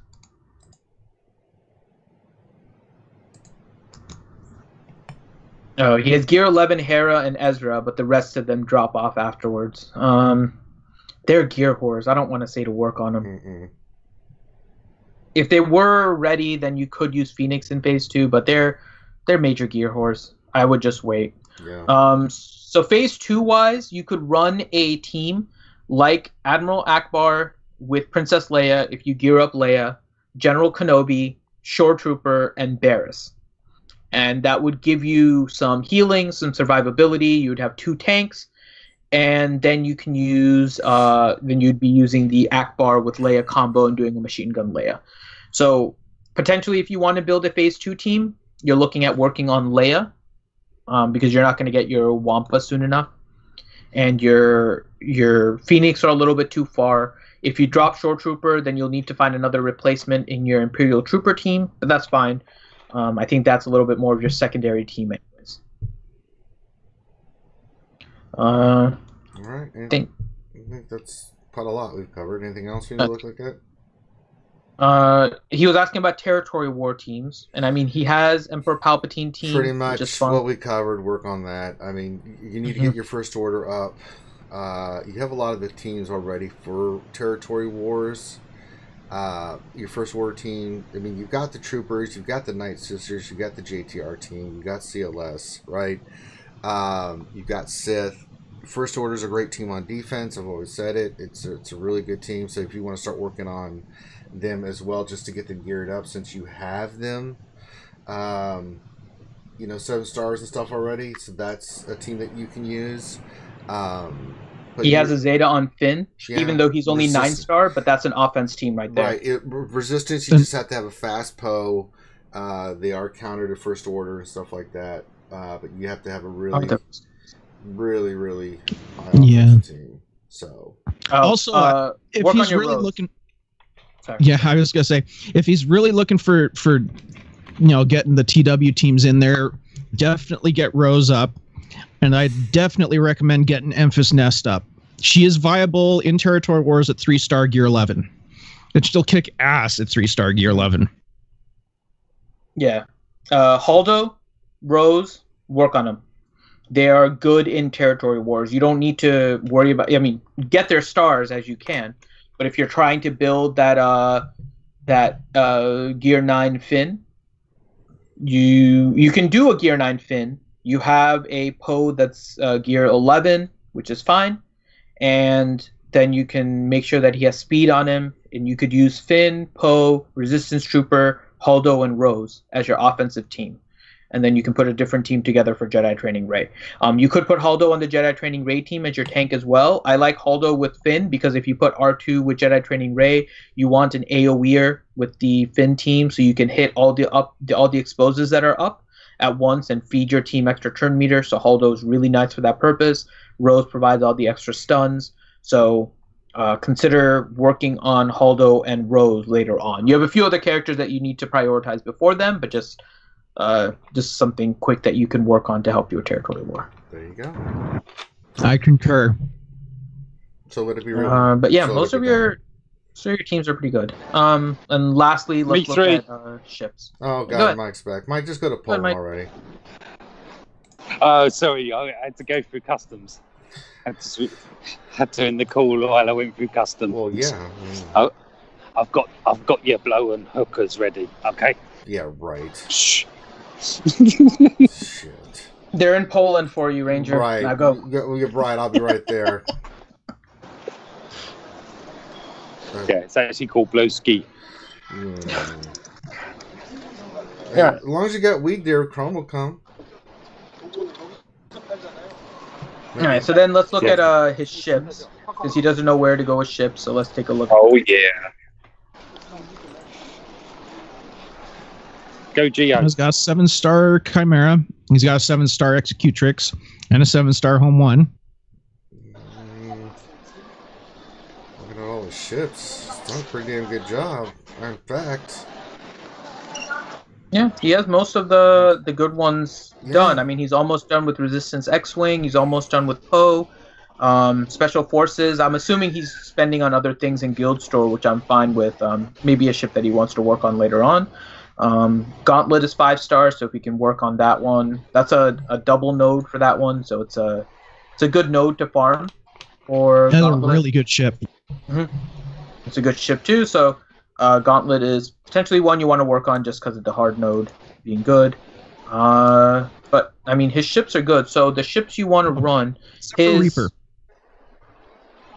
Oh, he has Gear 11, Hera, and Ezra, but the rest of them drop off afterwards. They're gear whores. I don't want to say to work on them. Mm-mm. If they were ready, then you could use Phoenix in Phase 2, but they're major gear whores. I would just wait. Yeah. So Phase 2 wise, you could run a team like Admiral Akbar with Princess Leia if you gear up Leia, General Kenobi, Shore Trooper, and Barriss. And that would give you some healing, some survivability. You would have 2 tanks, and then you can use then you'd be using the Akbar with Leia combo and doing a machine gun Leia. So potentially, if you want to build a Phase 2 team, you're looking at working on Leia, because you're not going to get your Wampa soon enough, and your Phoenix are a little bit too far. If you drop Shore Trooper, then you'll need to find another replacement in your Imperial Trooper team, but that's fine. I think that's a little bit more of your secondary team anyways. All right. I think that's quite a lot we've covered. Anything else you need to look like that? He was asking about territory war teams, and I mean he has Emperor Palpatine team. Pretty much what we covered. Work on that. I mean, you need to get your first order up. You have a lot of the teams already for territory wars. Your first order team, I mean, you've got the troopers, you've got the Night Sisters, you've got the JTR team, you've got CLS, right? You've got Sith. First order is a great team on defense. I've always said it. It's a really good team. So if you want to start working on them as well, just to get them geared up, since you have them, 7 stars and stuff already. So that's a team that you can use. But he has a Zeta on Finn, even though he's only 9-star, but that's an offense team right there. Right. Resistance, you just have to have a fast Poe. They are countered to first order and stuff like that. But you have to have a really high offense team. So also, if he's really looking, I was gonna say, if he's really looking for getting the TW teams in there, definitely get Rose up. And I definitely recommend getting Emphas Nest up. She is viable in Territory Wars at 3-star Gear 11. It'd still kick ass at 3-star Gear 11. Yeah. Haldo, Rose, work on them. They are good in Territory Wars. You don't need to worry about... get their stars as you can. But if you're trying to build that Gear 9 Finn, you can do a Gear 9 Finn. You have a Poe that's Gear 11, which is fine. And then you can make sure that he has speed on him. And you could use Finn, Poe, Resistance Trooper, Haldo, and Rose as your offensive team. And then you can put a different team together for Jedi Training Rey. You could put Haldo on the Jedi Training Rey team as your tank as well. I like Haldo with Finn because if you put R2 with Jedi Training Rey, you want an AoEer with the Finn team so you can hit all the explosives that are up at once and feed your team extra turn meter. So Haldo is really nice for that purpose. Rose provides all the extra stuns. So consider working on Haldo and Rose later on. You have a few other characters that you need to prioritize before them, but just something quick that you can work on to help you with Territory War. There you go. I concur. So let it be real. But yeah, most of your teams are pretty good. And lastly, let's look at ships. Oh, God, Mike's back. Mike, just go to Poland already. Oh, sorry, I had to go through customs. Had to end the call while I went through customs. Well, yeah. I've got your blow and hookers ready. Okay. Yeah, right. Shh. Shit. They're in Poland for you, Ranger. Right. Now go. You're right. I'll be right there. Yeah, it's actually called Blowski. Yeah. As long as you got weed there, Chrome will come. All right, so then let's look at his ships, because he doesn't know where to go with ships, so let's take a look. Oh, yeah. Go Geo. He's got a 7-star Chimera. He's got a 7-star Executrix and a 7-star Home 1. Look at all the ships. He's done a pretty damn good job. In fact... Yeah, he has most of the good ones done. I mean, he's almost done with Resistance X-Wing. He's almost done with Poe. Special Forces, I'm assuming he's spending on other things in Guild Store, which I'm fine with. Maybe a ship that he wants to work on later on. Gauntlet is 5 stars, so if we can work on that one, that's a double node for that one, so it's a good node to farm. Or That's Gauntlet. a really good ship. It's a good ship too, so Gauntlet is potentially one you want to work on just because of the hard node being good. But I mean, his ships are good. So the ships you want to run, Reaper.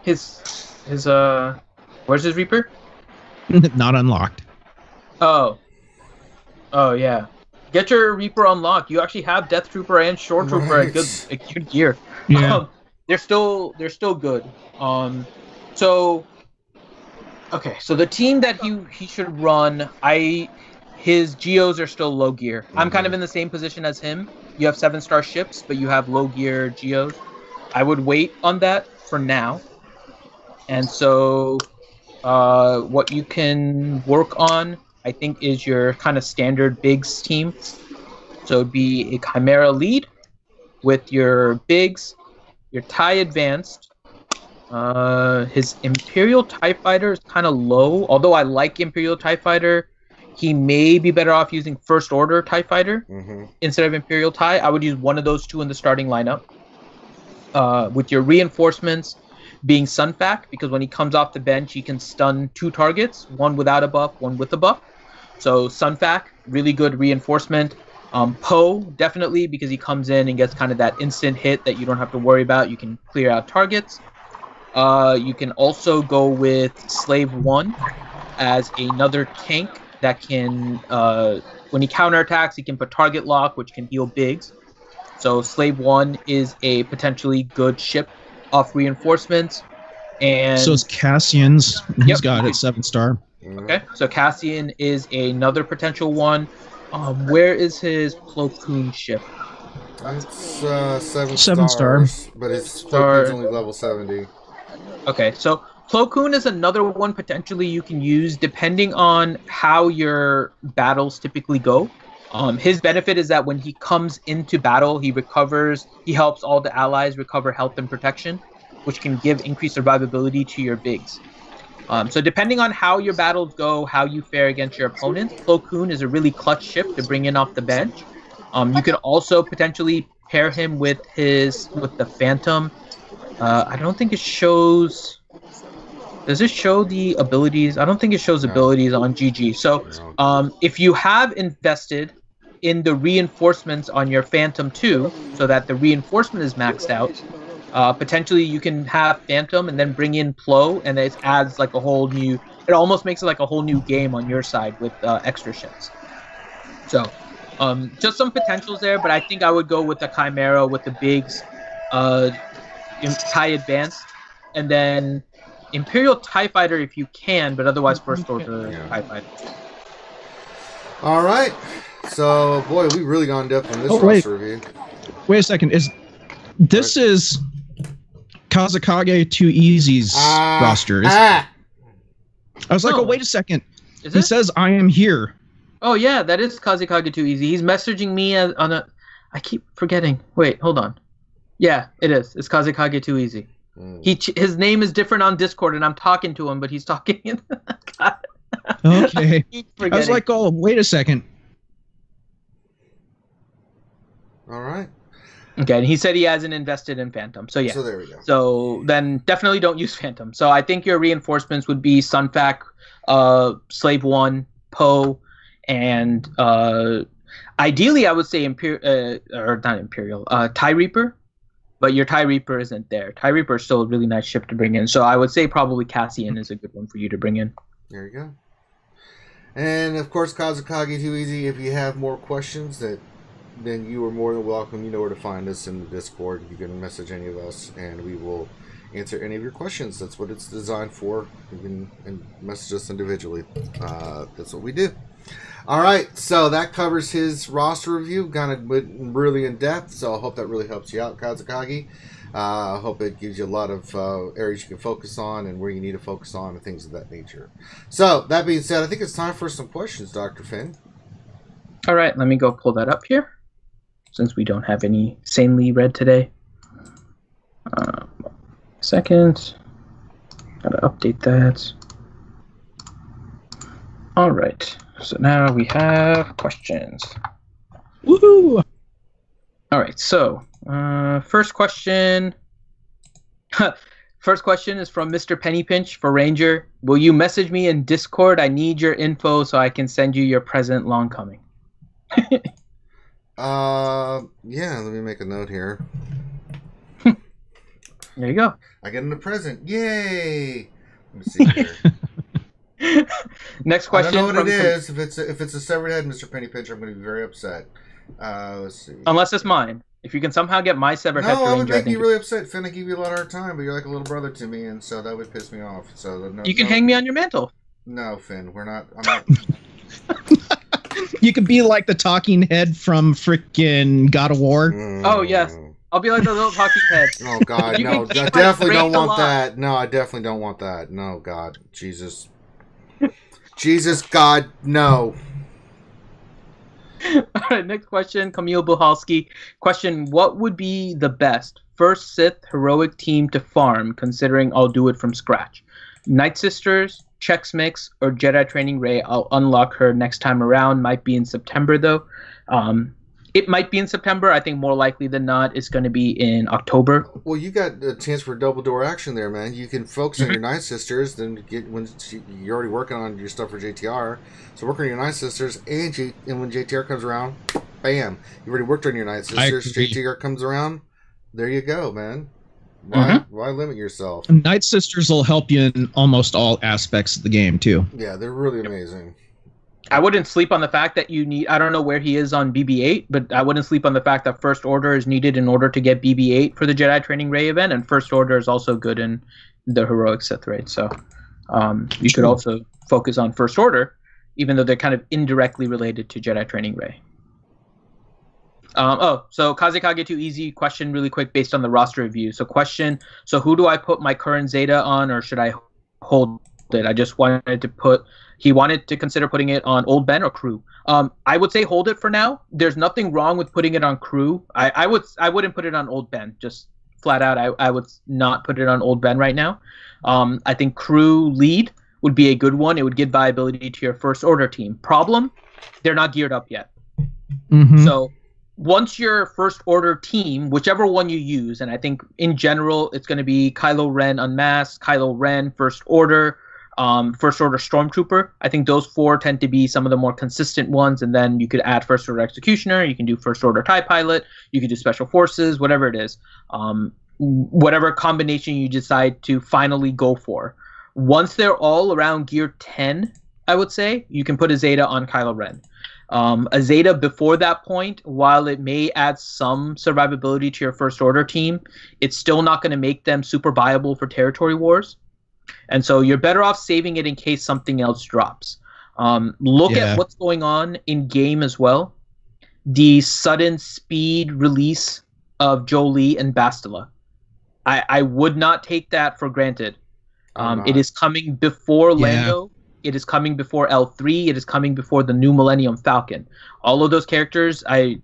Where's his Reaper? Not unlocked. Oh yeah. Get your Reaper unlocked. You actually have Death Trooper and Shore Trooper at good gear. Yeah. They're still good. So the team that he should run, his Geos are still low gear. I'm kind of in the same position as him. You have 7-star ships, but you have low gear Geos. I would wait on that for now. And so what you can work on, I think, is your kind of standard Biggs team. So it'd be a Chimera lead with your Biggs, your TIE Advanced. His Imperial TIE Fighter is kind of low. Although I like Imperial TIE Fighter, he may be better off using First Order TIE Fighter instead of Imperial TIE. I would use one of those two in the starting lineup. With your reinforcements being Sunfac, because when he comes off the bench, he can stun 2 targets, one without a buff, one with a buff. So Sunfac, really good reinforcement. Poe, definitely, because he comes in and gets kind of that instant hit that you don't have to worry about. You can clear out targets. You can also go with Slave 1 as another tank that can, when he counterattacks, he can put target lock, which can heal Biggs. So Slave 1 is a potentially good ship off reinforcements. And so is Cassian's. He's got it 7-star. Okay, so Cassian is another potential one. Where is his Plo Koon ship? It's 7 7 stars, but his Plo Koon's only level 70. Okay, so Plo Koon is another one potentially you can use depending on how your battles typically go. His benefit is that when he comes into battle, he helps all the allies recover health and protection, which can give increased survivability to your Biggs. So depending on how your battles go, how you fare against your opponents, Plo Koon is a really clutch ship to bring in off the bench. You could also potentially pair him with the Phantom. I don't think it shows. Does it show the abilities? I don't think it shows abilities on GG. So if you have invested in the reinforcements on your Phantom 2, so that the reinforcement is maxed out, potentially you can have Phantom and then bring in Plo, and it adds like a whole new. It almost makes it like a whole new game on your side with extra ships. So just some potentials there, but I think I would go with the Chimera with the Biggs, TIE Advanced, and then Imperial TIE Fighter if you can, but otherwise First Order TIE Fighter. All right. So, boy, we really gone depth on this roster review. Wait a second. Is Kazakage Too Easy's roster? I was like, wait a second. He says, I am here. Oh, yeah, that is Kazakage Too Easy. He's messaging me on a... I keep forgetting. Wait, hold on. Yeah, it is. It's Kazakage Too Easy. His name is different on Discord, and I'm talking to him, but he's talking in... God. Okay. I was like, oh, wait a second. All right. Okay, and he said he hasn't invested in Phantom. So, yeah. So, there we go. So, then definitely don't use Phantom. So, I think your reinforcements would be Sunfac, Slave 1, Poe, and ideally, I would say TIE Reaper. But your TIE Reaper isn't there. TIE Reaper is still a really nice ship to bring in. So, I would say probably Cassian is a good one for you to bring in. There you go. And, of course, Kazakage Too Easy, if you have more questions then you are more than welcome. You know where to find us in the Discord. You can message any of us, and we will answer any of your questions. That's what it's designed for. You can message us individually. That's what we do. All right, so that covers his roster review. Kind of really in depth, so I hope that really helps you out, Kazakage. I hope it gives you a lot of areas you can focus on and where you need to focus on and things of that nature. So, that being said, I think it's time for some questions, Dr. Finn. All right, let me go pull that up here, since we don't have any sanely read today. Second. Gotta update that. All right. So now we have questions. Woohoo! All right, so first question. First question is from Mr. Pennypinch for Ranger. Will you message me in Discord? I need your info so I can send you your present long coming. Yeah, let me make a note here. There you go. I get a present. Yay! Let me see here. Next question. I don't know what it is. If it's a severed head, Mr. Pennypinch, I'm going to be very upset. Let's see. Unless it's mine. If you can somehow get my severed head to No, I would Ranger, make you really upset. Finn, I give you a lot of hard time, but you're like a little brother to me, and so that would piss me off. So you can hang me on your mantle. No, Finn, we're not. I'm not. You could be like the talking head from frickin' God of War. Oh, yes. I'll be like the little talking head. Oh, God, no. I definitely don't want that. No, I definitely don't want that. No, God. Jesus. Jesus, God, no. All right, next question. Camille Buhalski. Question, what would be the best first Sith heroic team to farm, considering I'll do it from scratch? Night Sisters, Chex Mix, or Jedi Training Rey? I'll unlock her next time around. Might be in September, though. It might be in September. I think more likely than not, it's going to be in October. Well, you got a chance for double door action there, man. You can focus on your Night Sisters, then you're already working on your stuff for JTR. So work on your Night Sisters, and when JTR comes around, bam, you already worked on your Night Sisters. JTR comes around, there you go, man. Why limit yourself? Night Sisters will help you in almost all aspects of the game too. Yeah, they're really amazing. I wouldn't sleep on the fact that you need... I don't know where he is on BB-8, but I wouldn't sleep on the fact that First Order is needed in order to get BB-8 for the Jedi Training Rey event, and First Order is also good in the Heroic Sith raid. So you could also focus on First Order, even though they're kind of indirectly related to Jedi Training Rey. So Kazekage 2 easy question really quick based on the roster review. So question, so who do I put my current Zeta on, or should I hold it? I just wanted to put... He wanted to consider putting it on Old Ben or Crew. I would say hold it for now. There's nothing wrong with putting it on Crew. I wouldn't put it on Old Ben. Just flat out, I would not put it on Old Ben right now. I think Crew lead would be a good one. It would give viability to your First Order team. Problem, they're not geared up yet. Mm-hmm. So once your First Order team, whichever one you use, and I think in general it's going to be Kylo Ren Unmasked, Kylo Ren First Order, First Order Stormtrooper. I think those four tend to be some of the more consistent ones, and then you could add First Order Executioner, you can do First Order TIE Pilot, you could do Special Forces, whatever it is. Whatever combination you decide to finally go for. Once they're all around gear 10, I would say, you can put a Zeta on Kylo Ren. A Zeta before that point, while it may add some survivability to your First Order team, it's still not going to make them super viable for territory wars. And so you're better off saving it in case something else drops. Look at what's going on in game as well. The sudden speed release of Jolie and Bastila. I would not take that for granted. It is coming before Lando. It is coming before L3. It is coming before the new Millennium Falcon. All of those characters, to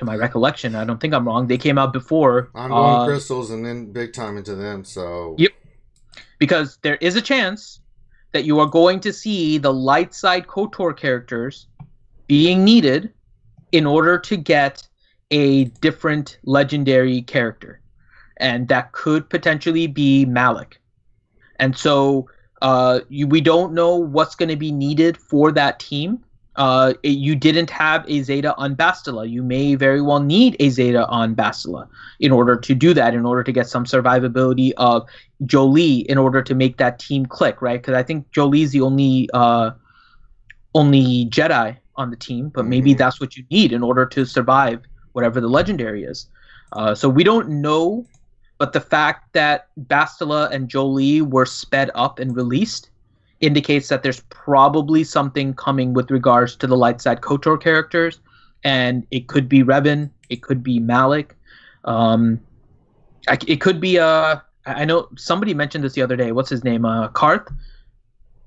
my recollection, I don't think I'm wrong, they came out before. I'm going crystals and then big time into them. So yep. Because there is a chance that you are going to see the light side KOTOR characters being needed in order to get a different legendary character. And that could potentially be Malik. And so we don't know what's going to be needed for that team. You didn't have a Zeta on Bastila. You may very well need a Zeta on Bastila in order to do that, in order to get some survivability of Jolie, in order to make that team click, right? Because I think Jolie's the only Jedi on the team, but maybe that's what you need in order to survive whatever the legendary is. So we don't know, but the fact that Bastila and Jolie were sped up and released indicates that there's probably something coming with regards to the light side KOTOR characters, and it could be Revan, it could be Malik, it could be I know somebody mentioned this the other day. What's his name? Karth.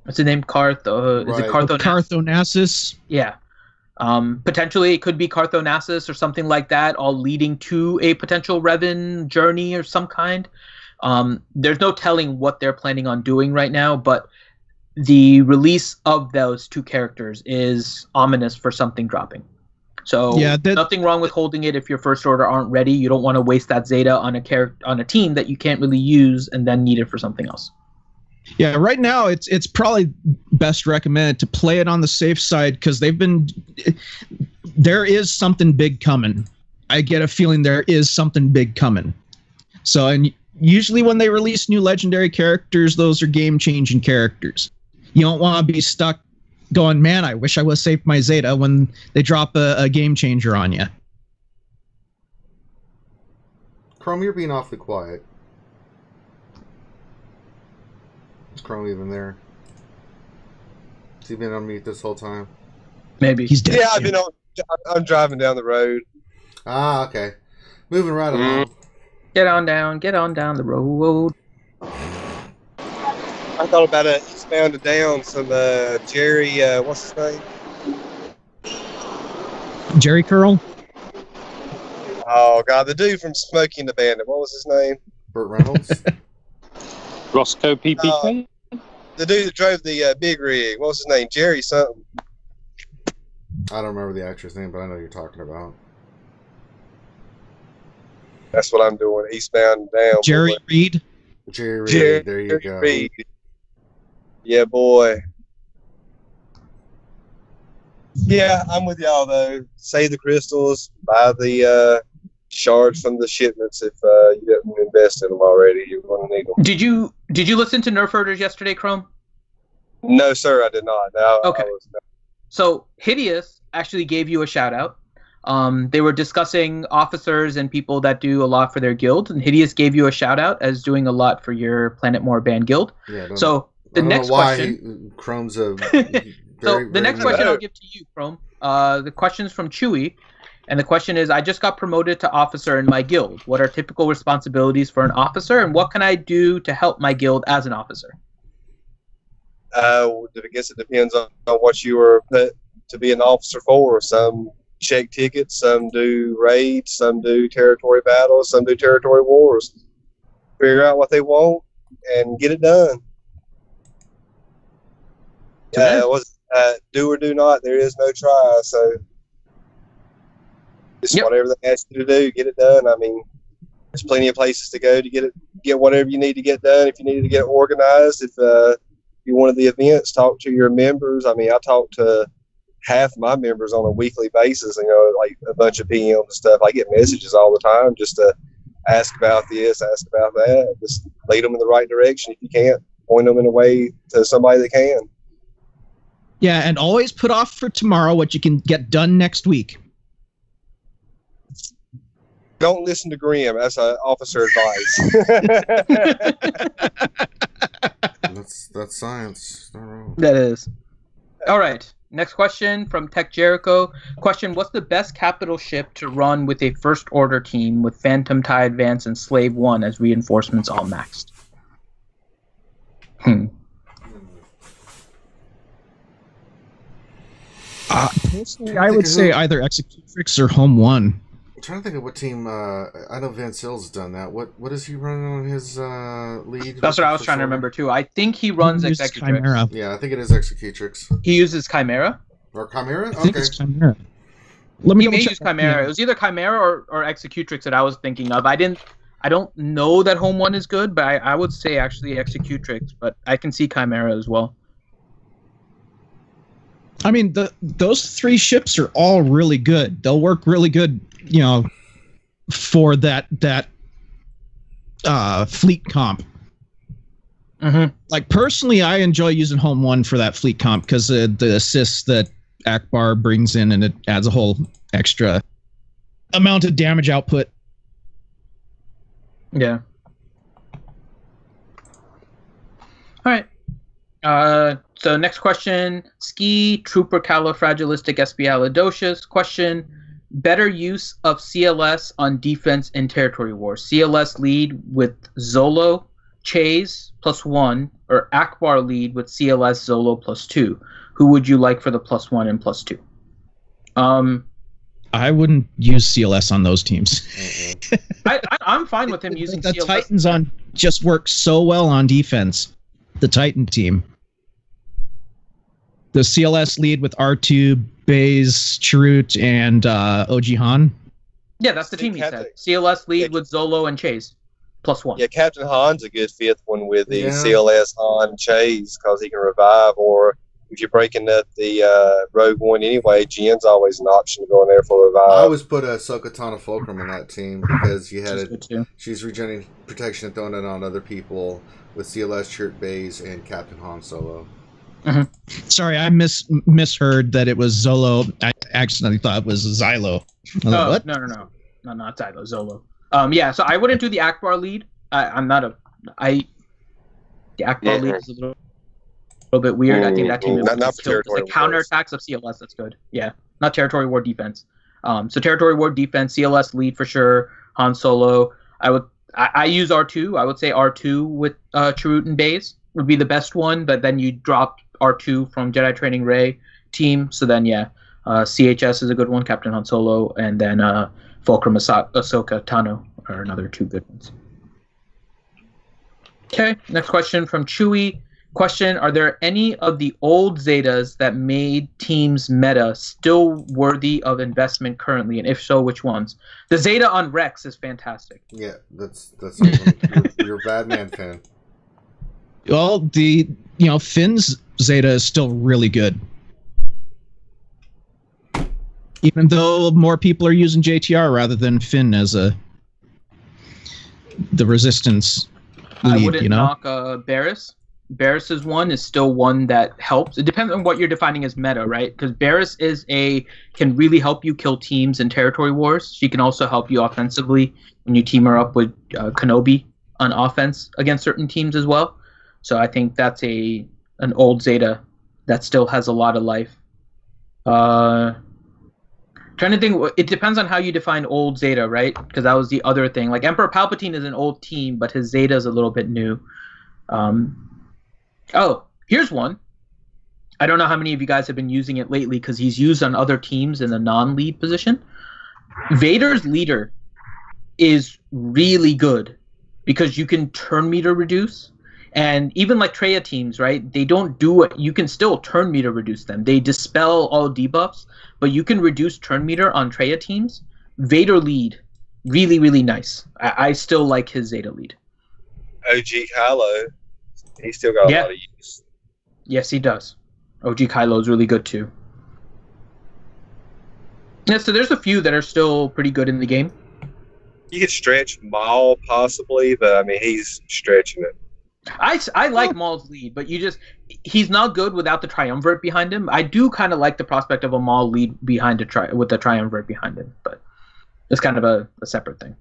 What's his name? Karth. Is it Karth? Onassis? Yeah. Potentially, it could be Karth Onassis or something like that, all leading to a potential Revan journey or some kind. There's no telling what they're planning on doing right now, but the release of those two characters is ominous for something dropping. So nothing wrong with holding it if your first order aren't ready. You don't want to waste that Zeta on a team that you can't really use and then need it for something else. Yeah, right now it's probably best recommended to play it on the safe side because there is something big coming. I get a feeling there is something big coming. So, and usually when they release new legendary characters, those are game-changing characters. You don't want to be stuck going, man, I wish I would have saved my Zeta when they drop a game changer on you. Chrome, you're being awfully quiet. Is Chrome even there? Has he been on mute this whole time? Maybe. He's dead. Yeah, I'm driving down the road. Ah, okay. Moving right along. Get on down the road. I thought about it. Eastbound to down some Jerry. What's his name? Jerry Curl? Oh God, the dude from Smokey and the Bandit. What was his name? Burt Reynolds. Roscoe PPK? The dude that drove the big rig. What was his name? Jerry something. I don't remember the actor's name, but I know you're talking about. That's what I'm doing. Eastbound and down. Jerry boy. Reed? Jerry Reed. There you go. Reed. Yeah, boy. Yeah, I'm with y'all though. Save the crystals. Buy the shards from the shipments if you didn't invest in them already. You're going to need them. Did you listen to Nerf Herders yesterday, Chrome? No, sir, I did not. No, Okay. I was not. So Hideous actually gave you a shout out. They were discussing officers and people that do a lot for their guild, and Hideous gave you a shout out as doing a lot for your Planet More Band guild. Yeah, so the next question. Chrome's a. So the next question I'll give to you, Chrome. The question is from Chewy, and the question is: I just got promoted to officer in my guild. What are typical responsibilities for an officer, and what can I do to help my guild as an officer? I guess it depends on what you were put to be an officer for. Some check tickets, some do raids, some do territory battles, some do territory wars. Figure out what they want and get it done. Do or do not. There is no try. So just whatever they ask you to do, get it done. I mean, there's plenty of places to go to get whatever you need to get done. If you needed to get organized, if you wanted the events, talk to your members. I mean, I talk to half my members on a weekly basis, like a bunch of PMs and stuff. I get messages all the time just to ask about this, ask about that. Just lead them in the right direction. If you can't, point them in a way to somebody that can. Yeah, and always put off for tomorrow what you can get done next week. Don't listen to Grim. That's officer advice. That's science. Not wrong. That is. All right. Next question from Tech Jericho. Question: what's the best capital ship to run with a first order team with Phantom TIE Advance and Slave 1 as reinforcements all maxed? Personally, I would say either Executrix or Home 1. I'm trying to think of what team. I know Van Sil's done that. What is he running on his lead? That's what I was trying to remember too. I think he runs Executrix. Chimera. Yeah, I think it is Executrix. He uses Chimera. Or Chimera? I think it's Chimera. Let me He may use Chimera. Yeah. It was either Chimera or Executrix that I was thinking of. I don't know that Home 1 is good, but I would say actually Executrix. But I can see Chimera as well. I mean, those three ships are all really good. They'll work really good, for that fleet comp. Mm-hmm. Like, personally, I enjoy using Home 1 for that fleet comp because the assists that Akbar brings in, and it adds a whole extra amount of damage output. Yeah. All right. So next question, Ski Trooper Califragilistic Espialidocious. Question: better use of CLS on defense in territory wars. CLS lead with Zolo, Chase +1, or Akbar lead with CLS Zolo +2. Who would you like for the +1 and +2? I wouldn't use CLS on those teams. I'm fine with him using the CLS. Titans just work so well on defense. The Titan team. the CLS lead with R2, Baze, Chirrut, and OG Han. Yeah, that's the team he said. CLS lead with Zolo and Chase, +1. Yeah, Captain Han's a good fifth one with the Yeah. CLS Han Chase because he can revive. Or if you're breaking up the Rogue One anyway, Jin's always an option to go in there for a revive. I always put Ahsoka Tano Fulcrum in that team because she's regenerating protection and throwing it on other people with CLS, Chirrut, Baze, and Captain Han Solo. Mm-hmm. Sorry, I misheard that it was Zolo. I accidentally thought it was Xylo. Oh, what? No, not Xylo, Zolo. Yeah, so I wouldn't do the Akbar lead. The Akbar lead is a little bit weird. I think that team is not for territory the counterattacks of CLS. That's good. Yeah, not territory war defense. So territory war defense, CLS lead for sure. Han Solo. I use R2. I would say R2 with Chirrut and Baze would be the best one, but then you drop R2 from Jedi Training Rey team. So then, CHS is a good one, Captain Han Solo, and then Fulcrum Ahsoka Tano are another 2 good ones. Okay, next question from Chewy. Question, are there any of the old Zetas that made teams meta still worthy of investment currently? And if so, which ones? The Zeta on Rex is fantastic. Yeah, that's awesome. You're a bad man fan. Well, Finn's Zeta is still really good. Even though more people are using JTR rather than Finn as the resistance lead, I wouldn't knock Barriss. Barriss's one is still one that helps. It depends on what you're defining as meta, right? Because Barriss can really help you kill teams in territory wars. She can also help you offensively when you team her up with Kenobi on offense against certain teams as well. So I think that's an old Zeta that still has a lot of life. Trying to think, it depends on how you define old Zeta, right? Because that was the other thing. Like Emperor Palpatine is an old team, but his Zeta is a little bit new. Here's one. I don't know how many of you guys have been using it lately because he's used on other teams in the non-lead position. Vader's leader is really good because you can turn meter reduce. And even like Traya teams, right? They don't do it. You can still turn meter reduce them. They dispel all debuffs, but you can reduce turn meter on Traya teams. Vader lead, really, really nice. I still like his Zeta lead. OG Kylo, he's still got a lot of use. Yes, he does. OG Kylo is really good too. Yeah, so there's a few that are still pretty good in the game. You could stretch Maul possibly, but I mean he's stretching it. I like Maul's lead, but he's not good without the triumvirate behind him. I do kind of like the prospect of a Maul lead with the triumvirate behind him, but it's kind of a separate thing.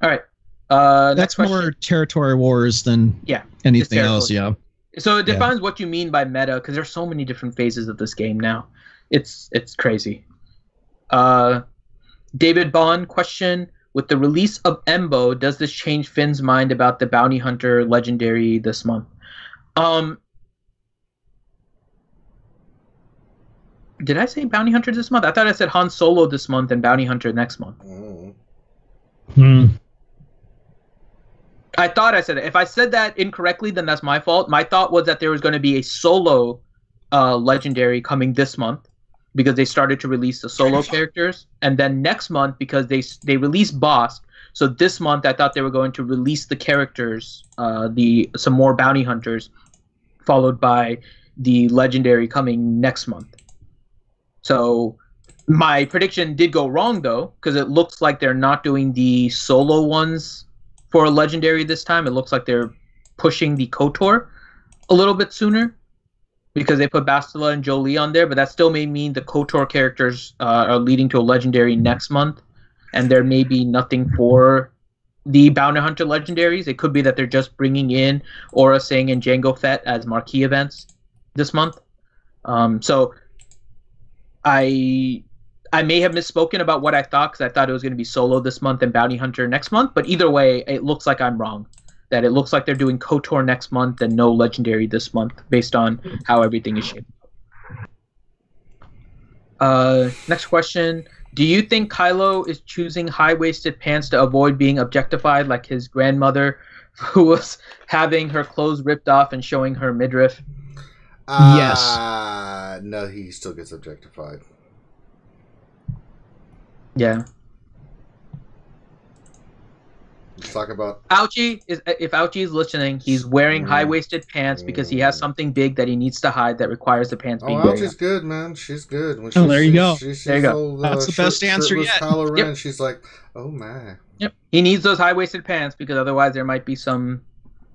All right. That's more territory wars than anything else, yeah. So it defines what you mean by meta, because there's so many different phases of this game now. It's crazy. David Bond, question: with the release of Embo, does this change Finn's mind about the Bounty Hunter Legendary this month? Did I say Bounty Hunter this month? I thought I said Han Solo this month and Bounty Hunter next month. I thought I said it. If I said that incorrectly, then that's my fault. My thought was that there was going to be a solo legendary coming this month because they started to release the solo characters, and then next month because they released Bosk. So this month I thought they were going to release the characters, some more bounty hunters, followed by the legendary coming next month. So my prediction did go wrong though, because it looks like they're not doing the solo ones for a legendary this time. It looks like they're pushing the KOTOR a little bit sooner because they put Bastila and Jolie on there, but that still may mean the KOTOR characters are leading to a legendary next month, and there may be nothing for the Bounty Hunter legendaries. It could be that they're just bringing in Aura Singh and Jango Fett as marquee events this month. So I may have misspoken about what I thought, because I thought it was going to be solo this month and Bounty Hunter next month. But either way, it looks like I'm wrong. That it looks like they're doing KOTOR next month and no legendary this month, based on how everything is shaped up. Next question. Do you think Kylo is choosing high-waisted pants to avoid being objectified like his grandmother, who was having her clothes ripped off and showing her midriff? Yes. No, he still gets objectified. Yeah. Let's talk about If Ouchie is listening, he's wearing high-waisted pants because he has something big that he needs to hide that requires the pants being big. Ouchie's good, man. She's good. When there you go. There you go. Old, That's the best answer yet. Kylo Ren, she's like, oh my. Yep. He needs those high-waisted pants because otherwise there might be some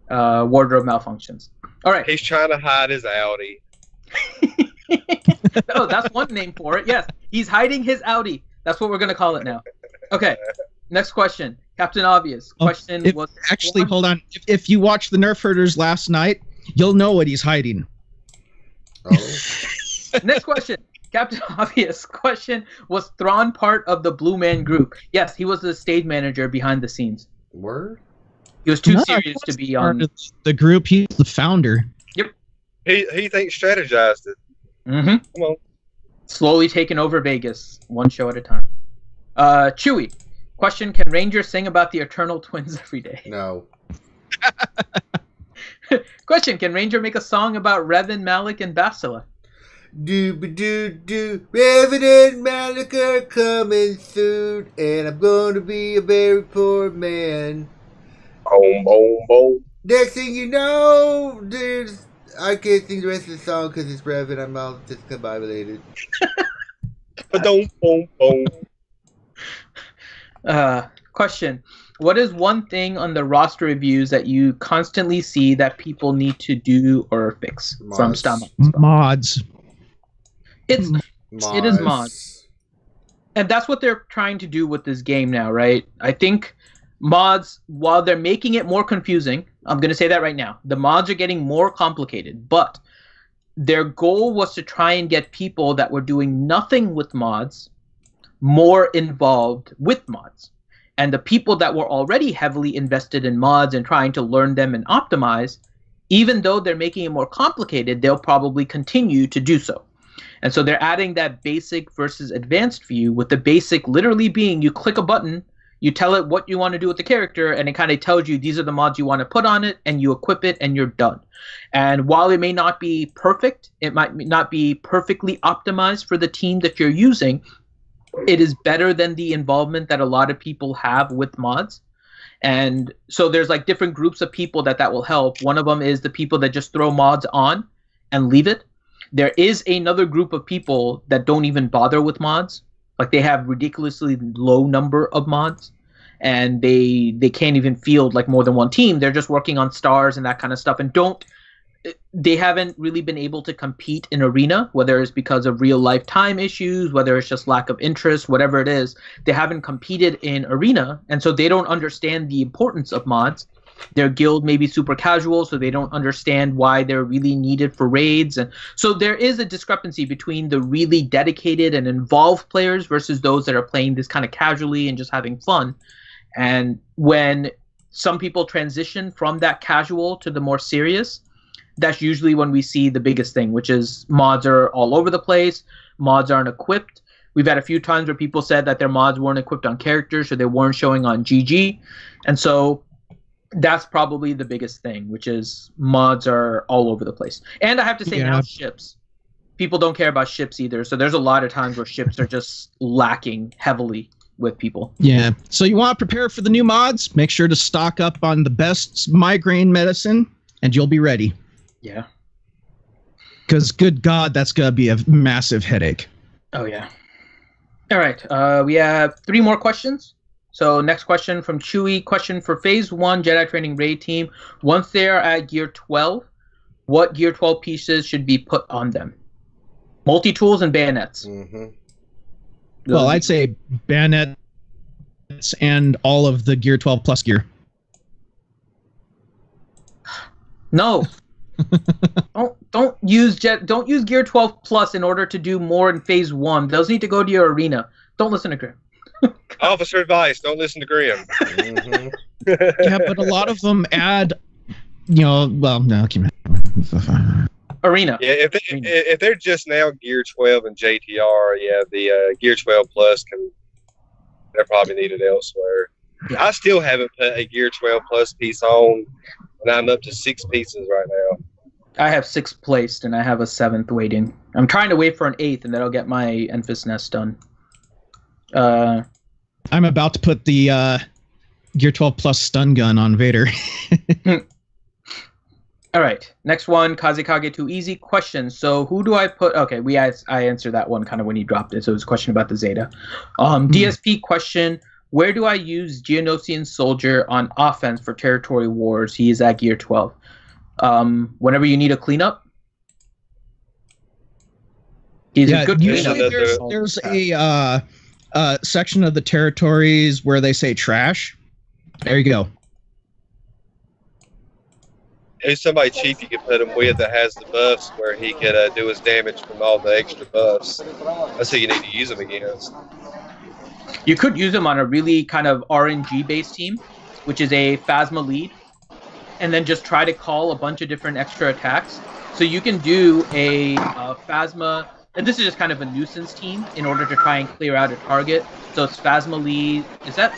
wardrobe malfunctions. All right. He's trying to hide his Audi. Oh, that's one name for it. Yes, he's hiding his Audi. That's what we're going to call it now. Okay. Next question. Captain Obvious. Question was... Actually, hold on. If you watched the Nerf Herders last night, you'll know what he's hiding. Oh. Next question. Captain Obvious. Question, was Thrawn part of the Blue Man group? Yes, he was the stage manager behind the scenes. Word? He was too serious to be on... the group. He's the founder. Yep. He thinks strategized it. Mm-hmm. Come on. Slowly taking over Vegas, one show at a time. Chewie. Question, can Ranger sing about the Eternal Twins every day? No. Question, can Ranger make a song about Revan, Malik, and Bastila? Do Revan and Malik are coming soon, and I'm going to be a very poor man. Boom, boom, boom. Next thing you know, I can't sing the rest of the song because it's Revan. I'm all discombobulated. Boom, boom, boom. Question, what is one thing on the roster reviews that you constantly see that people need to do or fix? Mods. From Stama. Mods. It is mods. And that's what they're trying to do with this game now, right? I think mods, while they're making it more confusing, I'm going to say that right now, the mods are getting more complicated, but their goal was to try and get people that were doing nothing with mods more involved with mods. And the people that were already heavily invested in mods and trying to learn them and optimize, even though they're making it more complicated, they'll probably continue to do so. And so they're adding that basic versus advanced view, with the basic literally being you click a button, you tell it what you want to do with the character, and it kind of tells you these are the mods you want to put on it, and you equip it, and you're done. And while it may not be perfect, it might not be perfectly optimized for the team that you're using, it is better than the involvement that a lot of people have with mods. And so there's like different groups of people that will help. One of them is the people that just throw mods on and leave it. There is another group of people that don't even bother with mods. Like they have ridiculously low number of mods, and they can't even field like more than one team. They're just working on stars and that kind of stuff, and they haven't really been able to compete in arena, whether it's because of real life time issues, whether it's just lack of interest, whatever it is. They haven't competed in arena, and so they don't understand the importance of mods. Their guild may be super casual, so they don't understand why they're really needed for raids. And so there is a discrepancy between the really dedicated and involved players versus those that are playing this kind of casually and just having fun. And when some people transition from that casual to the more serious, that's usually when we see the biggest thing, which is mods are all over the place, mods aren't equipped. We've had a few times where people said that their mods weren't equipped on characters, so they weren't showing on GG. And so that's probably the biggest thing, which is mods are all over the place. And I have to say now ships. People don't care about ships either, so there's a lot of times where ships are just lacking heavily with people. Yeah. So you want to prepare for the new mods? Make sure to stock up on the best migraine medicine, and you'll be ready. Yeah. Because, good God, that's going to be a massive headache. Oh, yeah. All right. We have 3 more questions. So next question from Chewy. Question for Phase 1 Jedi Training Raid Team. Once they are at Gear 12, what Gear 12 pieces should be put on them? Multi-tools and bayonets. Mm-hmm. Well, I'd say bayonets and all of the Gear 12 plus gear. No. don't use Gear 12 plus in order to do more in Phase 1. Those need to go to your arena. Don't listen to Grim. Officer advice: don't listen to Grim. Mm-hmm. Yeah, but a lot of them add, Arena. Yeah, if they're just now Gear 12 and JTR, the Gear 12 plus they're probably needed elsewhere. Yeah. I still haven't put a Gear 12 plus piece on, and I'm up to 6 pieces right now. I have 6th placed, and I have a 7th waiting. I'm trying to wait for an 8th, and then I'll get my Enfys Nest done. I'm about to put the Gear 12 Plus stun gun on Vader. All right, next one, Kazekage Too Easy question. So who do I put? Okay, I answered that one kind of when he dropped it. So it was a question about the Zeta. DSP question: where do I use Geonosian Soldier on offense for territory wars? He is at Gear 12. Whenever you need a cleanup, he's a good usually cleanup. there's a section of the territories where they say trash. There you go. Who's somebody cheap you could put him with that has the buffs where he could do his damage from all the extra buffs? That's who you need to use him against. You could use him on a really kind of RNG-based team, which is a Phasma lead, and then just try to call a bunch of different extra attacks. So you can do a Phasma, and this is just kind of a nuisance team in order to try and clear out a target. So it's Phasma lead. Is that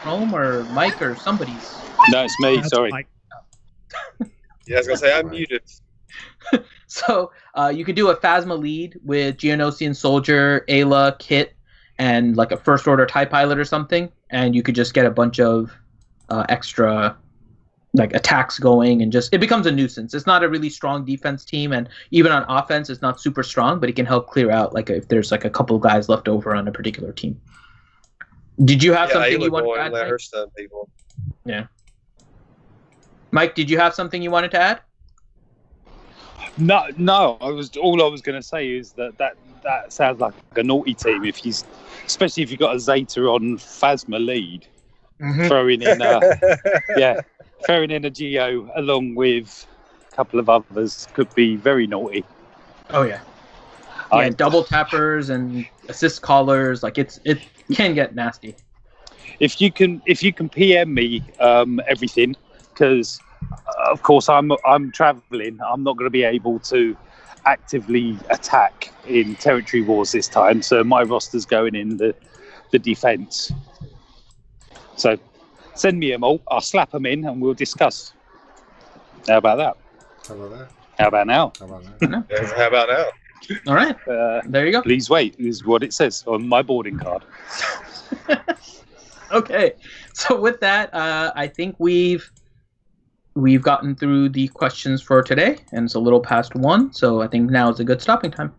Chrome or Mike or somebody's? No, it's me. Sorry. Mike. Yeah, I was gonna say I'm muted. So you could do a Phasma lead with Geonosian Soldier, Ayla, Kit, and like a First Order TIE Pilot or something, and you could just get a bunch of extra like attacks going, and just it becomes a nuisance. It's not a really strong defense team, and even on offense, it's not super strong, but it can help clear out like if there's like a couple of guys left over on a particular team. Did you have something you wanted to add? Let her stun people. Yeah. Mike, did you have something you wanted to add? No. All I was going to say is that sounds like a naughty team. Especially if you've got a Zeta on Phasma lead, throwing in a Geo along with a couple of others could be very naughty. Oh yeah. Yeah, double tappers and assist callers, like it can get nasty. If you can PM me everything, because of course I'm traveling, I'm not going to be able to actively attack in territory wars this time, so my roster's going in the defense. So send me them all, I'll slap them in and we'll discuss. How about that? How about that? How about now? How about that? How about now? All right, there you go. Please wait is what it says on my boarding card. Okay, so with that, I think we've gotten through the questions for today, and it's a little past 1, so I think now is a good stopping time.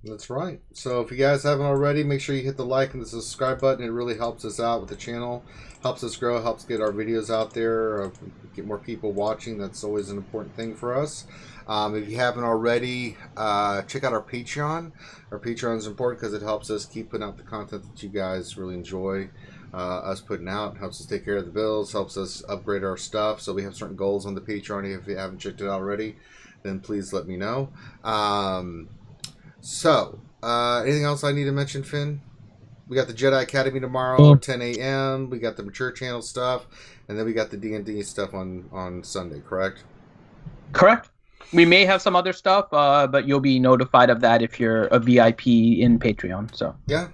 That's right. So if you guys haven't already, make sure you hit the like and the subscribe button. It really helps us out with the channel, helps us grow, helps get our videos out there, get more people watching. That's always an important thing for us. If you haven't already, check out our Patreon. Our Patreon is important because it helps us keep putting out the content that you guys really enjoy us putting out. Helps us take care of the bills, helps us upgrade our stuff. So we have certain goals on the Patreon. If you haven't checked it out already, then please let me know. Anything else I need to mention, Finn? We got the Jedi Academy tomorrow at 10 a.m. We got the Mature Channel stuff, and then we got the D&D stuff on Sunday, correct? Correct. We may have some other stuff, but you'll be notified of that if you're a VIP in Patreon. So yeah.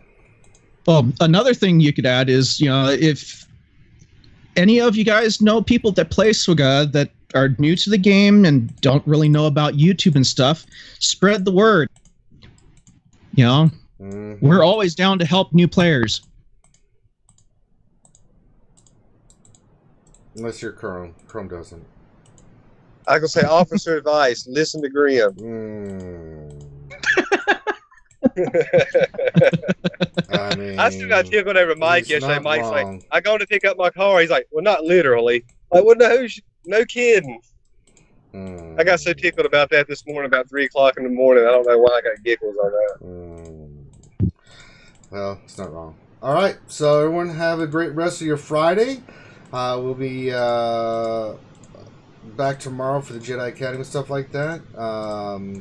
Well, another thing you could add is, if any of you guys know people that play swgoh that are new to the game and don't really know about YouTube and stuff, spread the word. We're always down to help new players. Unless you're Chrome. Chrome doesn't. I can say officer advice, listen to Grim. I still got tickled over Mike yesterday. Mike's wrong. Like, I go to pick up my car. He's like, well, not literally. Like, well, no kidding. I got so tickled about that this morning, about 3 o'clock in the morning. I don't know why I got giggles on that. Well, it's not wrong. All right, so everyone have a great rest of your Friday. We'll be back tomorrow for the Jedi Academy and stuff like that.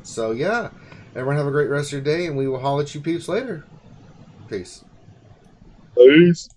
So, yeah, everyone have a great rest of your day, and we will holler at you peeps later. Peace. Peace.